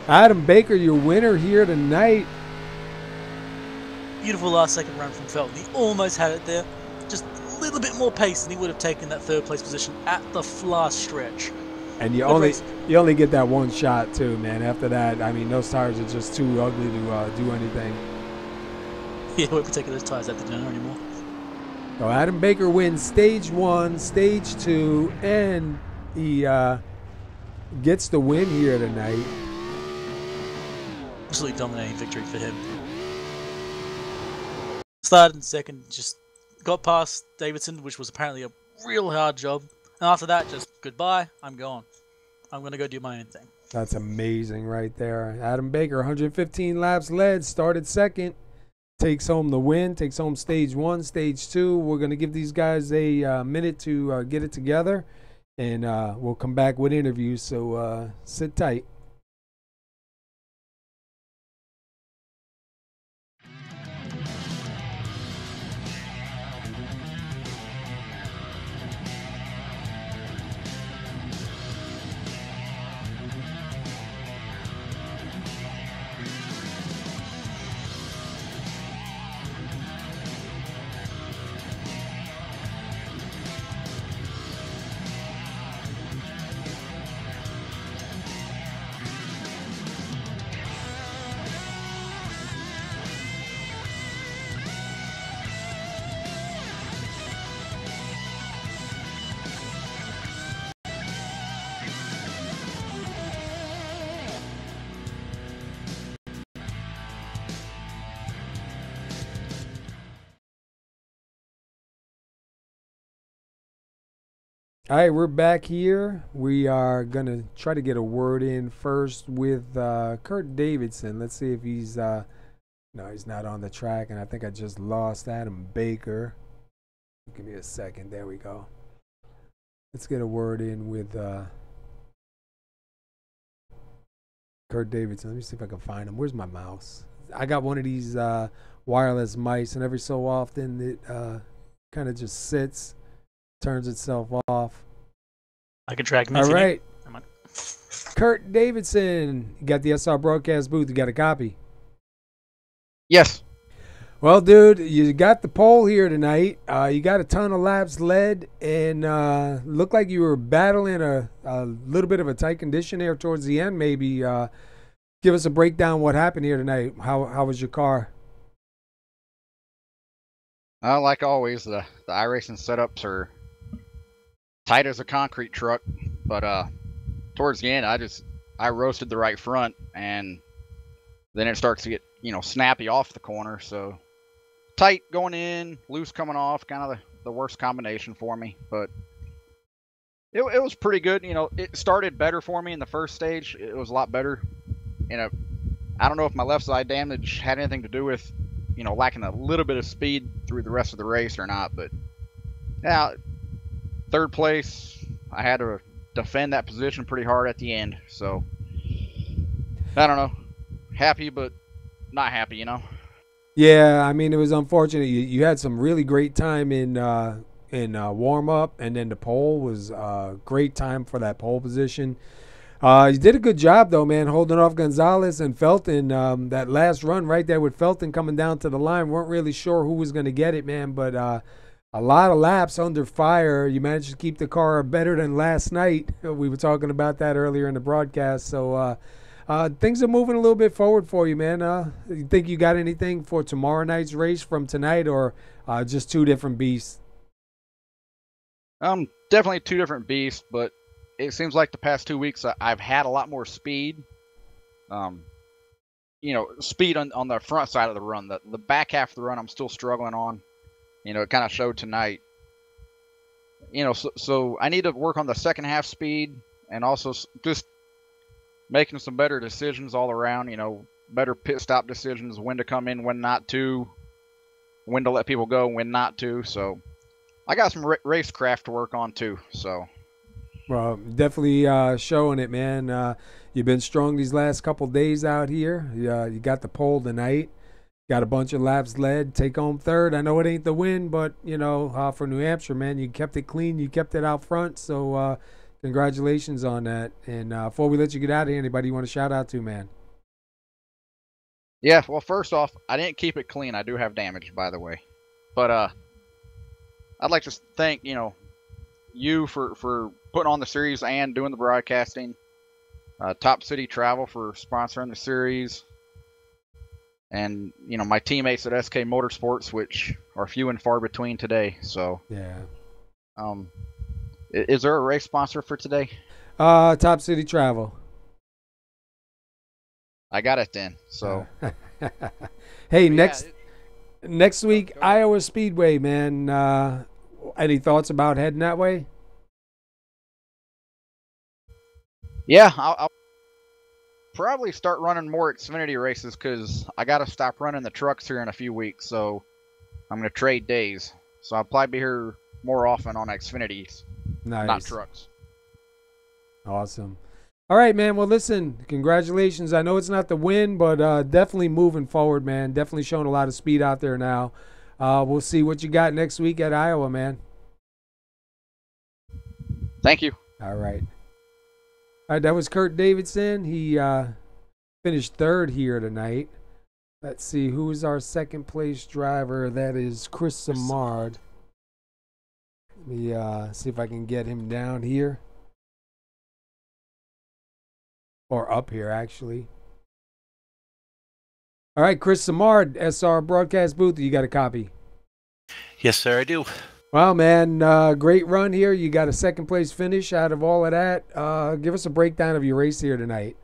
Adam Baker, your winner here tonight. Beautiful last second run from Felton. He almost had it there. Just a little bit more pace and he would have taken that 3rd place position at the last stretch. And you only get that one shot too, man. After that, I mean, those tires are just too ugly to do anything. Yeah, we're taking those tires at the dinner anymore. So Adam Baker wins stage 1, stage 2, and he gets the win here tonight. Absolutely dominating victory for him. Started in second, just got past Davidson, which was apparently a real hard job. And after that, just goodbye. I'm gone. I'm gonna go do my own thing. That's amazing right there. Adam Baker, 115 laps led, started second, takes home the win, takes home stage 1, stage 2. We're going to give these guys a minute to get it together, and we'll come back with interviews, so sit tight. All right, we're back here. We are going to try to get a word in first with Kurt Davidson. Let's see if he's no, he's not on the track, and I think I just lost Adam Baker. Give me a second. There we go. Let's get a word in with Kurt Davidson. Let me see if I can find him. Where's my mouse? I got one of these wireless mice, and every so often it kind of just sits, turns itself off. I can track me. All right. Kurt Davidson, you got the SR broadcast booth. You got a copy? Yes. Well, dude, you got the pole here tonight. You got a ton of laps led, and looked like you were battling a little bit of a tight condition there towards the end. Maybe give us a breakdown what happened here tonight. How was your car? Like always, the iRacing setups are tight as a concrete truck, but towards the end, I roasted the right front, and then it starts to get snappy off the corner. So tight going in, loose coming off, kind of the worst combination for me. But it was pretty good. It started better for me in the first stage. It was a lot better. I don't know if my left side damage had anything to do with lacking a little bit of speed through the rest of the race or not. But yeah, third place, I had to defend that position pretty hard at the end. So I don't know, happy but not happy, Yeah, I mean, it was unfortunate. You had some really great time in warm up, and then the pole was great time for that pole position. You did a good job though, man, holding off Gonzalez and Felton. That last run right there with Felton coming down to the line, weren't really sure who was going to get it, man, but a lot of laps under fire. You managed to keep the car better than last night. We were talking about that earlier in the broadcast. So things are moving a little bit forward for you, man. You think you got anything for tomorrow night's race from tonight, or just two different beasts? Definitely two different beasts, but it seems like the past 2 weeks I've had a lot more speed. Speed on the front side of the run. The back half of the run I'm still struggling on. It kind of showed tonight. So I need to work on the second half speed, and also just making some better decisions all around. Better pit stop decisions, when to come in, when not to, when to let people go, when not to. So I got some racecraft to work on too. So. Well, definitely showing it, man. You've been strong these last couple days out here. You got the pole tonight. Got a bunch of laps led. Take home third. I know it ain't the win, but, for New Hampshire, man, you kept it clean. You kept it out front. So congratulations on that. And before we let you get out of here, anybody you want to shout out to, man? Yeah, well, first off, I didn't keep it clean. I do have damage, by the way. But I'd like to thank, you for putting on the series and doing the broadcasting. Top City Travel for sponsoring the series. And, my teammates at SK Motorsports, which are few and far between today. So, yeah. Is there a race sponsor for today? Top City Travel. I got it then. So, hey, next week, Iowa Speedway, man. Any thoughts about heading that way? Yeah, I'll probably start running more Xfinity races because I got to stop running the trucks here in a few weeks. So I'm going to trade days. So I'll probably be here more often on Xfinities, not Nice. trucks. Awesome. All right, man. Well, listen, congratulations. I know it's not the win, but definitely moving forward, man. Definitely showing a lot of speed out there now. We'll see what you got next week at Iowa, man. Thank you. All right. All right, that was Kurt Davidson. He finished third here tonight. Let's see, who is our second place driver? That is Chris Samard. Let me see if I can get him down here. Or up here, actually. All right, Chris Samard, SR broadcast booth. You got a copy? Yes, sir, I do. Well, man, great run here. You got a second place finish out of all of that. Give us a breakdown of your race here tonight.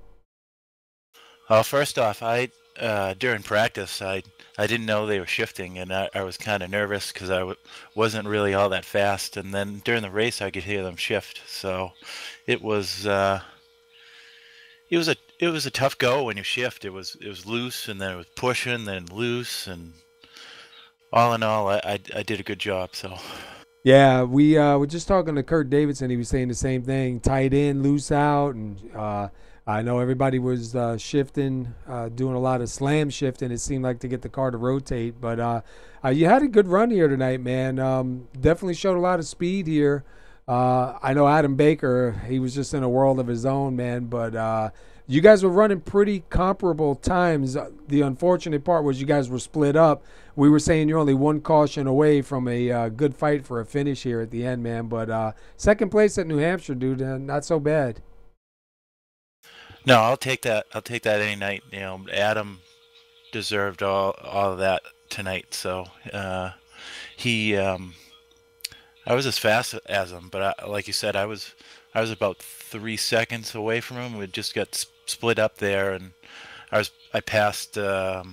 First off, during practice, I didn't know they were shifting, and I was kind of nervous because I wasn't really all that fast. And then during the race, I could hear them shift. So it was a tough go when you shift. It was loose, and then it was pushing, then loose, and all in all, I did a good job. So. Yeah, we were just talking to Kurt Davidson. He was saying the same thing: tight in, loose out, and I know everybody was shifting, doing a lot of slam shifting. It seemed like to get the car to rotate, but you had a good run here tonight, man. Definitely showed a lot of speed here. I know Adam Baker; he was just in a world of his own, man. But you guys were running pretty comparable times. The unfortunate part was you guys were split up. We were saying you're only one caution away from a good fight for a finish here at the end, man. But second place at New Hampshire, dude, not so bad. No, I'll take that. I'll take that any night. You know, Adam deserved all of that tonight. So I was as fast as him, but like you said, I was about 3 seconds away from him. We just got split up there, and I passed who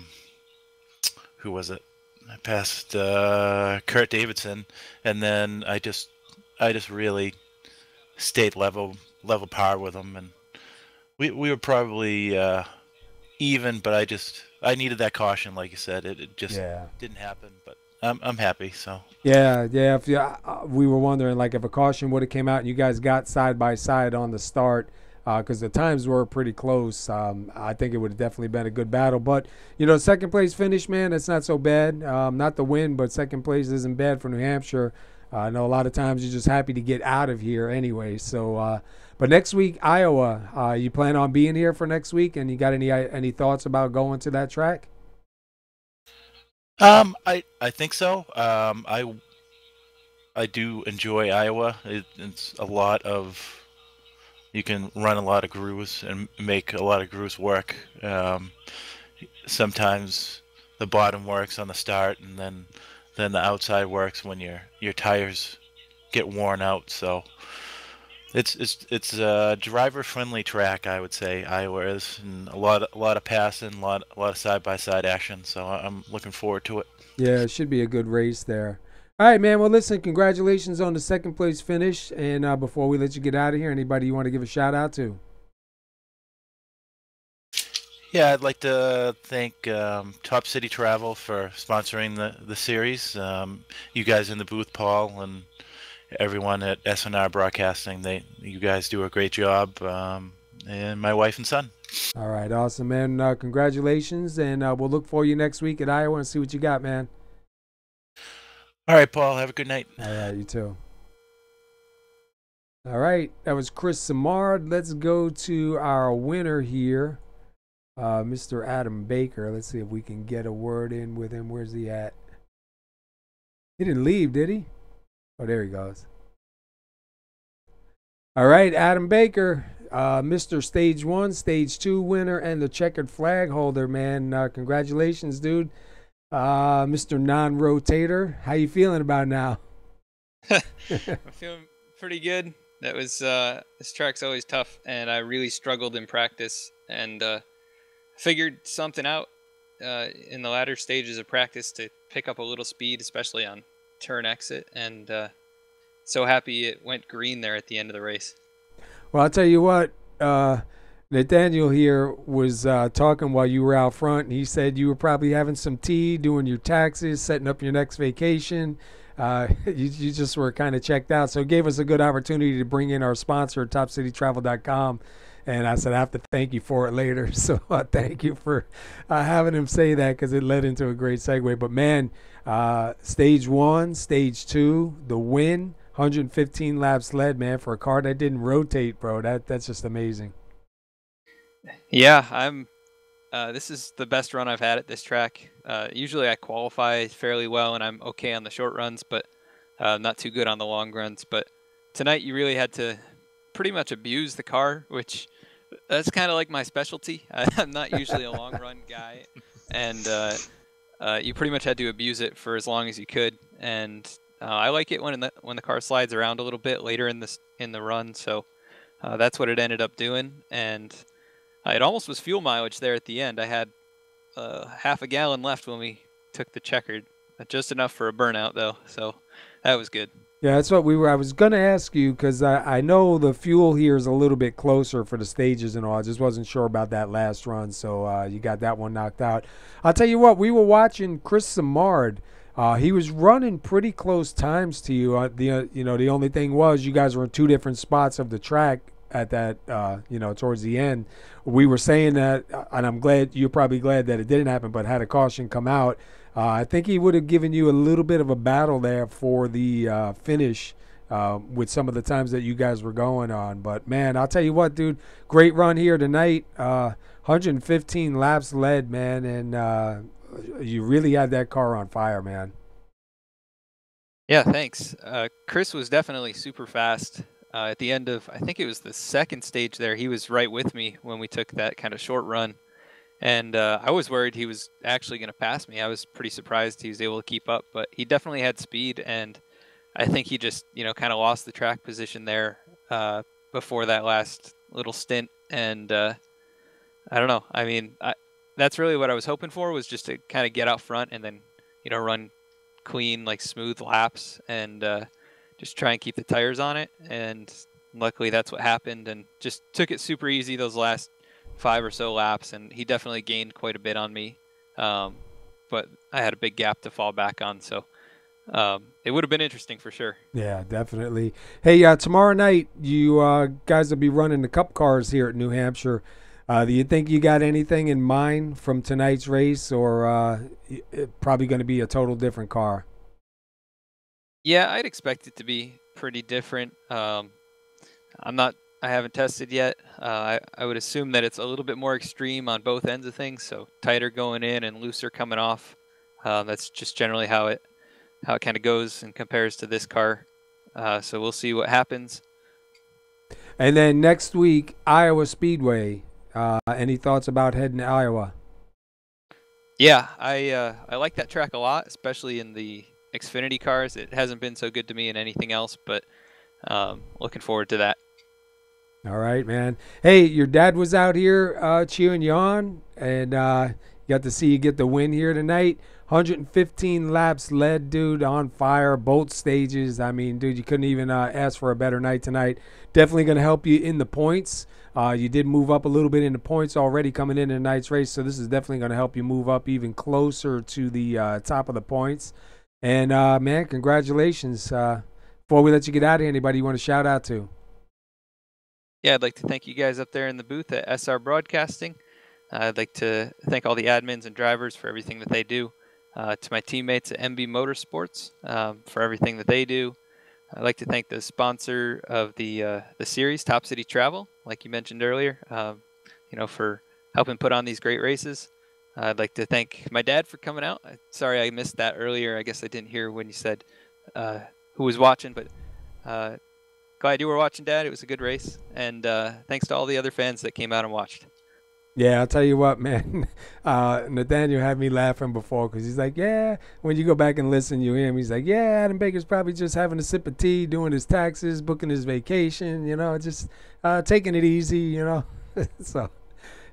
was it? I passed Kurt Davidson, and then I just really stayed level par with him, and we were probably even, but I needed that caution, like you said. It just didn't happen, but I'm happy. So yeah. If we were wondering, like, if a caution would have came out and you guys got side by side on the start, because the times were pretty close. I think it would have definitely been a good battle. But second place finish, man, that's not so bad. Not the win, but second place isn't bad for New Hampshire. I know a lot of times you're just happy to get out of here anyway. So, but next week, Iowa, you plan on being here for next week, and you got any thoughts about going to that track? I think so. I do enjoy Iowa. It's a lot of, you can run a lot of grooves and make a lot of grooves work. Sometimes the bottom works on the start, and then the outside works when your tires get worn out. So it's a driver friendly track, I would say. Iowa is, and a lot of passing, a lot of side by side action. So I'm looking forward to it. Yeah, it should be a good race there. All right, man. Well, listen, congratulations on the second place finish. And before we let you get out of here, anybody you want to give a shout out to? Yeah, I'd like to thank Top City Travel for sponsoring the series. You guys in the booth, Paul, and everyone at SNR Broadcasting. You guys do a great job. And my wife and son. All right, awesome, man. Congratulations, and we'll look for you next week at Iowa and see what you got, man. All right, Paul. Have a good night. All right, you too. All right, that was Chris Samard. Let's go to our winner here, Mr. Adam Baker. Let's see if we can get a word in with him. Where's he at? He didn't leave, did he? Oh, there he goes. All right, Adam Baker, Mr. Stage 1, Stage 2 winner, and the checkered flag holder, man. Congratulations, dude. Mr. Non-Rotator. How you feeling about it now? I'm feeling pretty good. That was this track's always tough, and I really struggled in practice, and figured something out in the latter stages of practice to pick up a little speed, especially on turn exit, and so happy it went green there at the end of the race. Well, I'll tell you what, Nathaniel here was talking while you were out front, and he said you were probably having some tea, doing your taxes, setting up your next vacation. You just were kind of checked out, so it gave us a good opportunity to bring in our sponsor, TopCityTravel.com. And I said, I have to thank you for it later. So thank you for having him say that, because it led into a great segue. But, man, stage 1, stage 2, the win, 115 laps led, man, for a car that didn't rotate, bro. That's just amazing. Yeah, I'm. This is the best run I've had at this track. Usually I qualify fairly well, and I'm okay on the short runs, but not too good on the long runs. But tonight you really had to pretty much abuse the car, which that's kind of like my specialty. I'm not usually a long run guy, and you pretty much had to abuse it for as long as you could. And I like it when the car slides around a little bit later in the run. So that's what it ended up doing, and it almost was fuel mileage there at the end. I had half a gallon left when we took the checkered, just enough for a burnout though. So that was good. Yeah, that's what I was going to ask you, because I know the fuel here is a little bit closer for the stages and all. I just wasn't sure about that last run, so you got that one knocked out. I'll tell you what, we were watching Chris Samard. He was running pretty close times to you. The only thing was you guys were in two different spots of the track at that, towards the end. We were saying that, and I'm glad, you're probably glad that it didn't happen, but had a caution come out. I think he would have given you a little bit of a battle there for the finish with some of the times that you guys were going on. But, man, I'll tell you what, dude, great run here tonight. 115 laps led, man, and you really had that car on fire, man. Yeah, thanks. Chris was definitely super fast. At the end of, I think it was the second stage there, he was right with me when we took that kind of short run. And I was worried he was actually going to pass me. I was pretty surprised he was able to keep up, but he definitely had speed, and I think he just, kind of lost the track position there before that last little stint. And I don't know. I mean, that's really what I was hoping for, was just to kind of get out front and then, run clean, like smooth laps, and just try and keep the tires on it. And luckily that's what happened, and just took it super easy those last 5 or so laps, and he definitely gained quite a bit on me, but I had a big gap to fall back on, so it would have been interesting for sure. Yeah, definitely. Hey, tomorrow night you guys will be running the Cup cars here at New Hampshire. Do you think you got anything in mind from tonight's race, or probably going to be a total different car? Yeah, I'd expect it to be pretty different. I haven't tested yet. I would assume that it's a little bit more extreme on both ends of things, so tighter going in and looser coming off. That's just generally how it kind of goes and compares to this car. So we'll see what happens. And then next week, Iowa Speedway. Any thoughts about heading to Iowa? Yeah, I like that track a lot, especially in the Xfinity cars. It hasn't been so good to me in anything else, but looking forward to that. All right, man. Hey, your dad was out here cheering you on, and got to see you get the win here tonight. 115 laps led, dude, on fire, both stages. I mean, dude, you couldn't even ask for a better night tonight. Definitely going to help you in the points. You did move up a little bit in the points already coming in tonight's race, so this is definitely going to help you move up even closer to the top of the points. And, man, congratulations. Before we let you get out of here, anybody you want to shout out to? Yeah, I'd like to thank you guys up there in the booth at SR Broadcasting. I'd like to thank all the admins and drivers for everything that they do. To my teammates at MB Motorsports for everything that they do. I'd like to thank the sponsor of the series, Top City Travel, like you mentioned earlier, for helping put on these great races. I'd like to thank my dad for coming out. Sorry I missed that earlier. I guess I didn't hear when you said who was watching, but glad you were watching, Dad. It was a good race. And thanks to all the other fans that came out and watched. Yeah, I'll tell you what, man. Nathaniel had me laughing before because he's like, yeah, when you go back and listen, you hear him. He's like, yeah, Adam Baker's probably just having a sip of tea, doing his taxes, booking his vacation, just taking it easy, So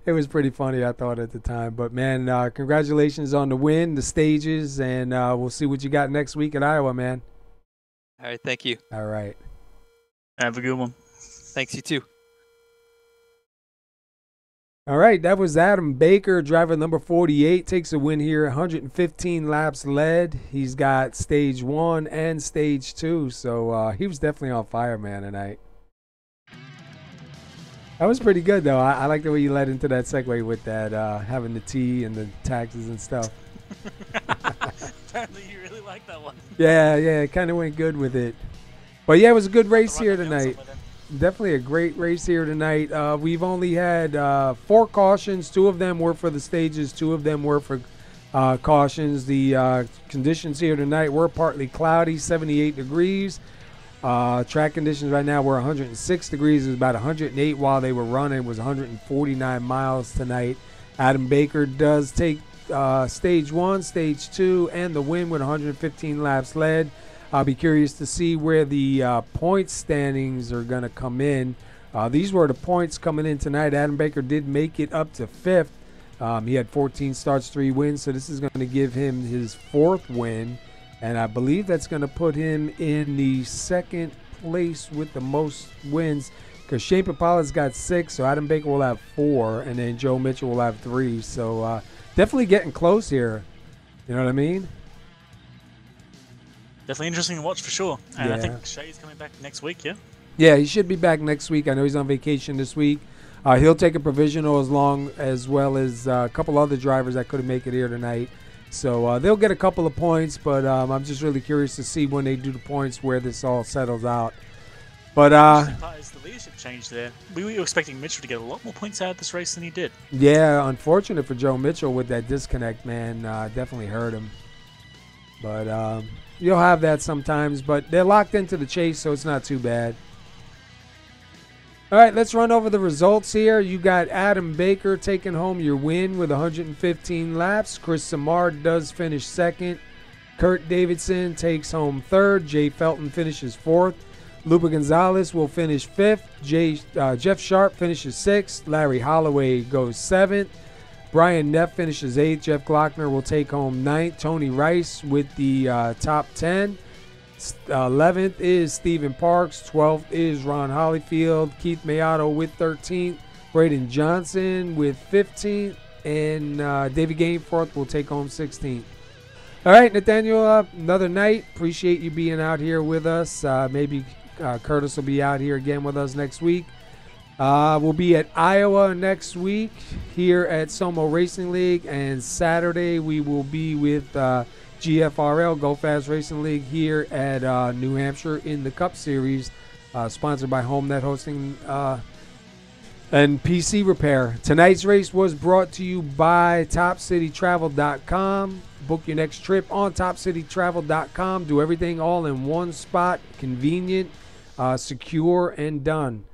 it was pretty funny, I thought, at the time. But, man, congratulations on the win, the stages, and we'll see what you got next week at Iowa, man. All right, thank you. All right. Have a good one. Thanks, you too. All right, that was Adam Baker, driver number 48, takes a win here, 115 laps led. He's got stage 1 and stage 2, so he was definitely on fire, man, tonight. That was pretty good, though. I like the way you led into that segue with that, having the tea and the taxes and stuff. Apparently you really like that one. Yeah, it kind of went good with it. But yeah, it was a good race here tonight. Definitely a great race here tonight. We've only had 4 cautions. 2 of them were for the stages. 2 of them were for cautions. The conditions here tonight were partly cloudy, 78 degrees. Track conditions right now were 106 degrees. It was about 108 while they were running. It was 149 miles tonight. Adam Baker does take stage 1, stage 2, and the win with 115 laps led. I'll be curious to see where the point standings are going to come in. These were the points coming in tonight. Adam Baker did make it up to 5th. He had 14 starts, 3 wins, so this is going to give him his 4th win. And I believe that's going to put him in the 2nd place with the most wins, because Shane Papala's got 6, so Adam Baker will have 4, and then Joe Mitchell will have 3. So definitely getting close here. You know what I mean? Definitely interesting to watch for sure. And Yeah. I think Shay's coming back next week, yeah? Yeah, he should be back next week. I know he's on vacation this week. He'll take a provisional as well as a couple other drivers that couldn't make it here tonight. So they'll get a couple of points, but I'm just really curious to see when they do the points where this all settles out. But The part is the leadership change there. We were expecting Mitchell to get a lot more points out of this race than he did. yeah, unfortunate for Joe Mitchell with that disconnect, man. Definitely hurt him. But you'll have that sometimes, but they're locked into the chase, so it's not too bad. All right, let's run over the results here. You got Adam Baker taking home your win with 115 laps. Chris Samard does finish 2nd. Kurt Davidson takes home 3rd. Jay Felton finishes 4th. Lupa Gonzalez will finish 5th. Jeff Sharp finishes 6th. Larry Holloway goes 7th. Brian Neff finishes 8th. Jeff Glockner will take home 9th. Tony Rice with the top 10. 11th is Stephen Parks. 12th is Ron Hollyfield. Keith Mayato with 13th. Braden Johnson with 15th. And David Gainforth will take home 16th. All right, Nathaniel, another night. Appreciate you being out here with us. Maybe Curtis will be out here again with us next week. We'll be at Iowa next week here at SoMo Racing League. And Saturday we will be with GFRL, Go Fast Racing League, here at New Hampshire in the Cup Series, sponsored by HomeNet Hosting and PC Repair. Tonight's race was brought to you by TopCityTravel.com. Book your next trip on TopCityTravel.com. Do everything all in one spot, convenient, secure, and done.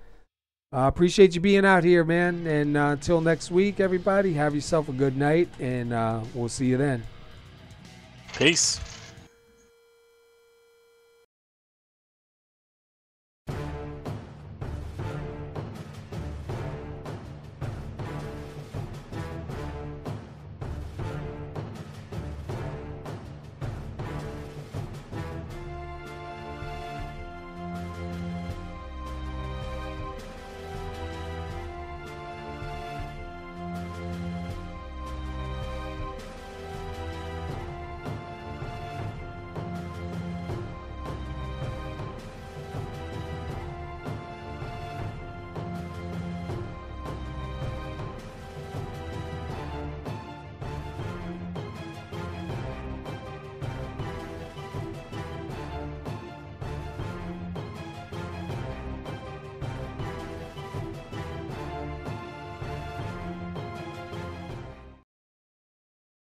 Appreciate you being out here, man. And until next week, everybody, have yourself a good night, and we'll see you then. Peace.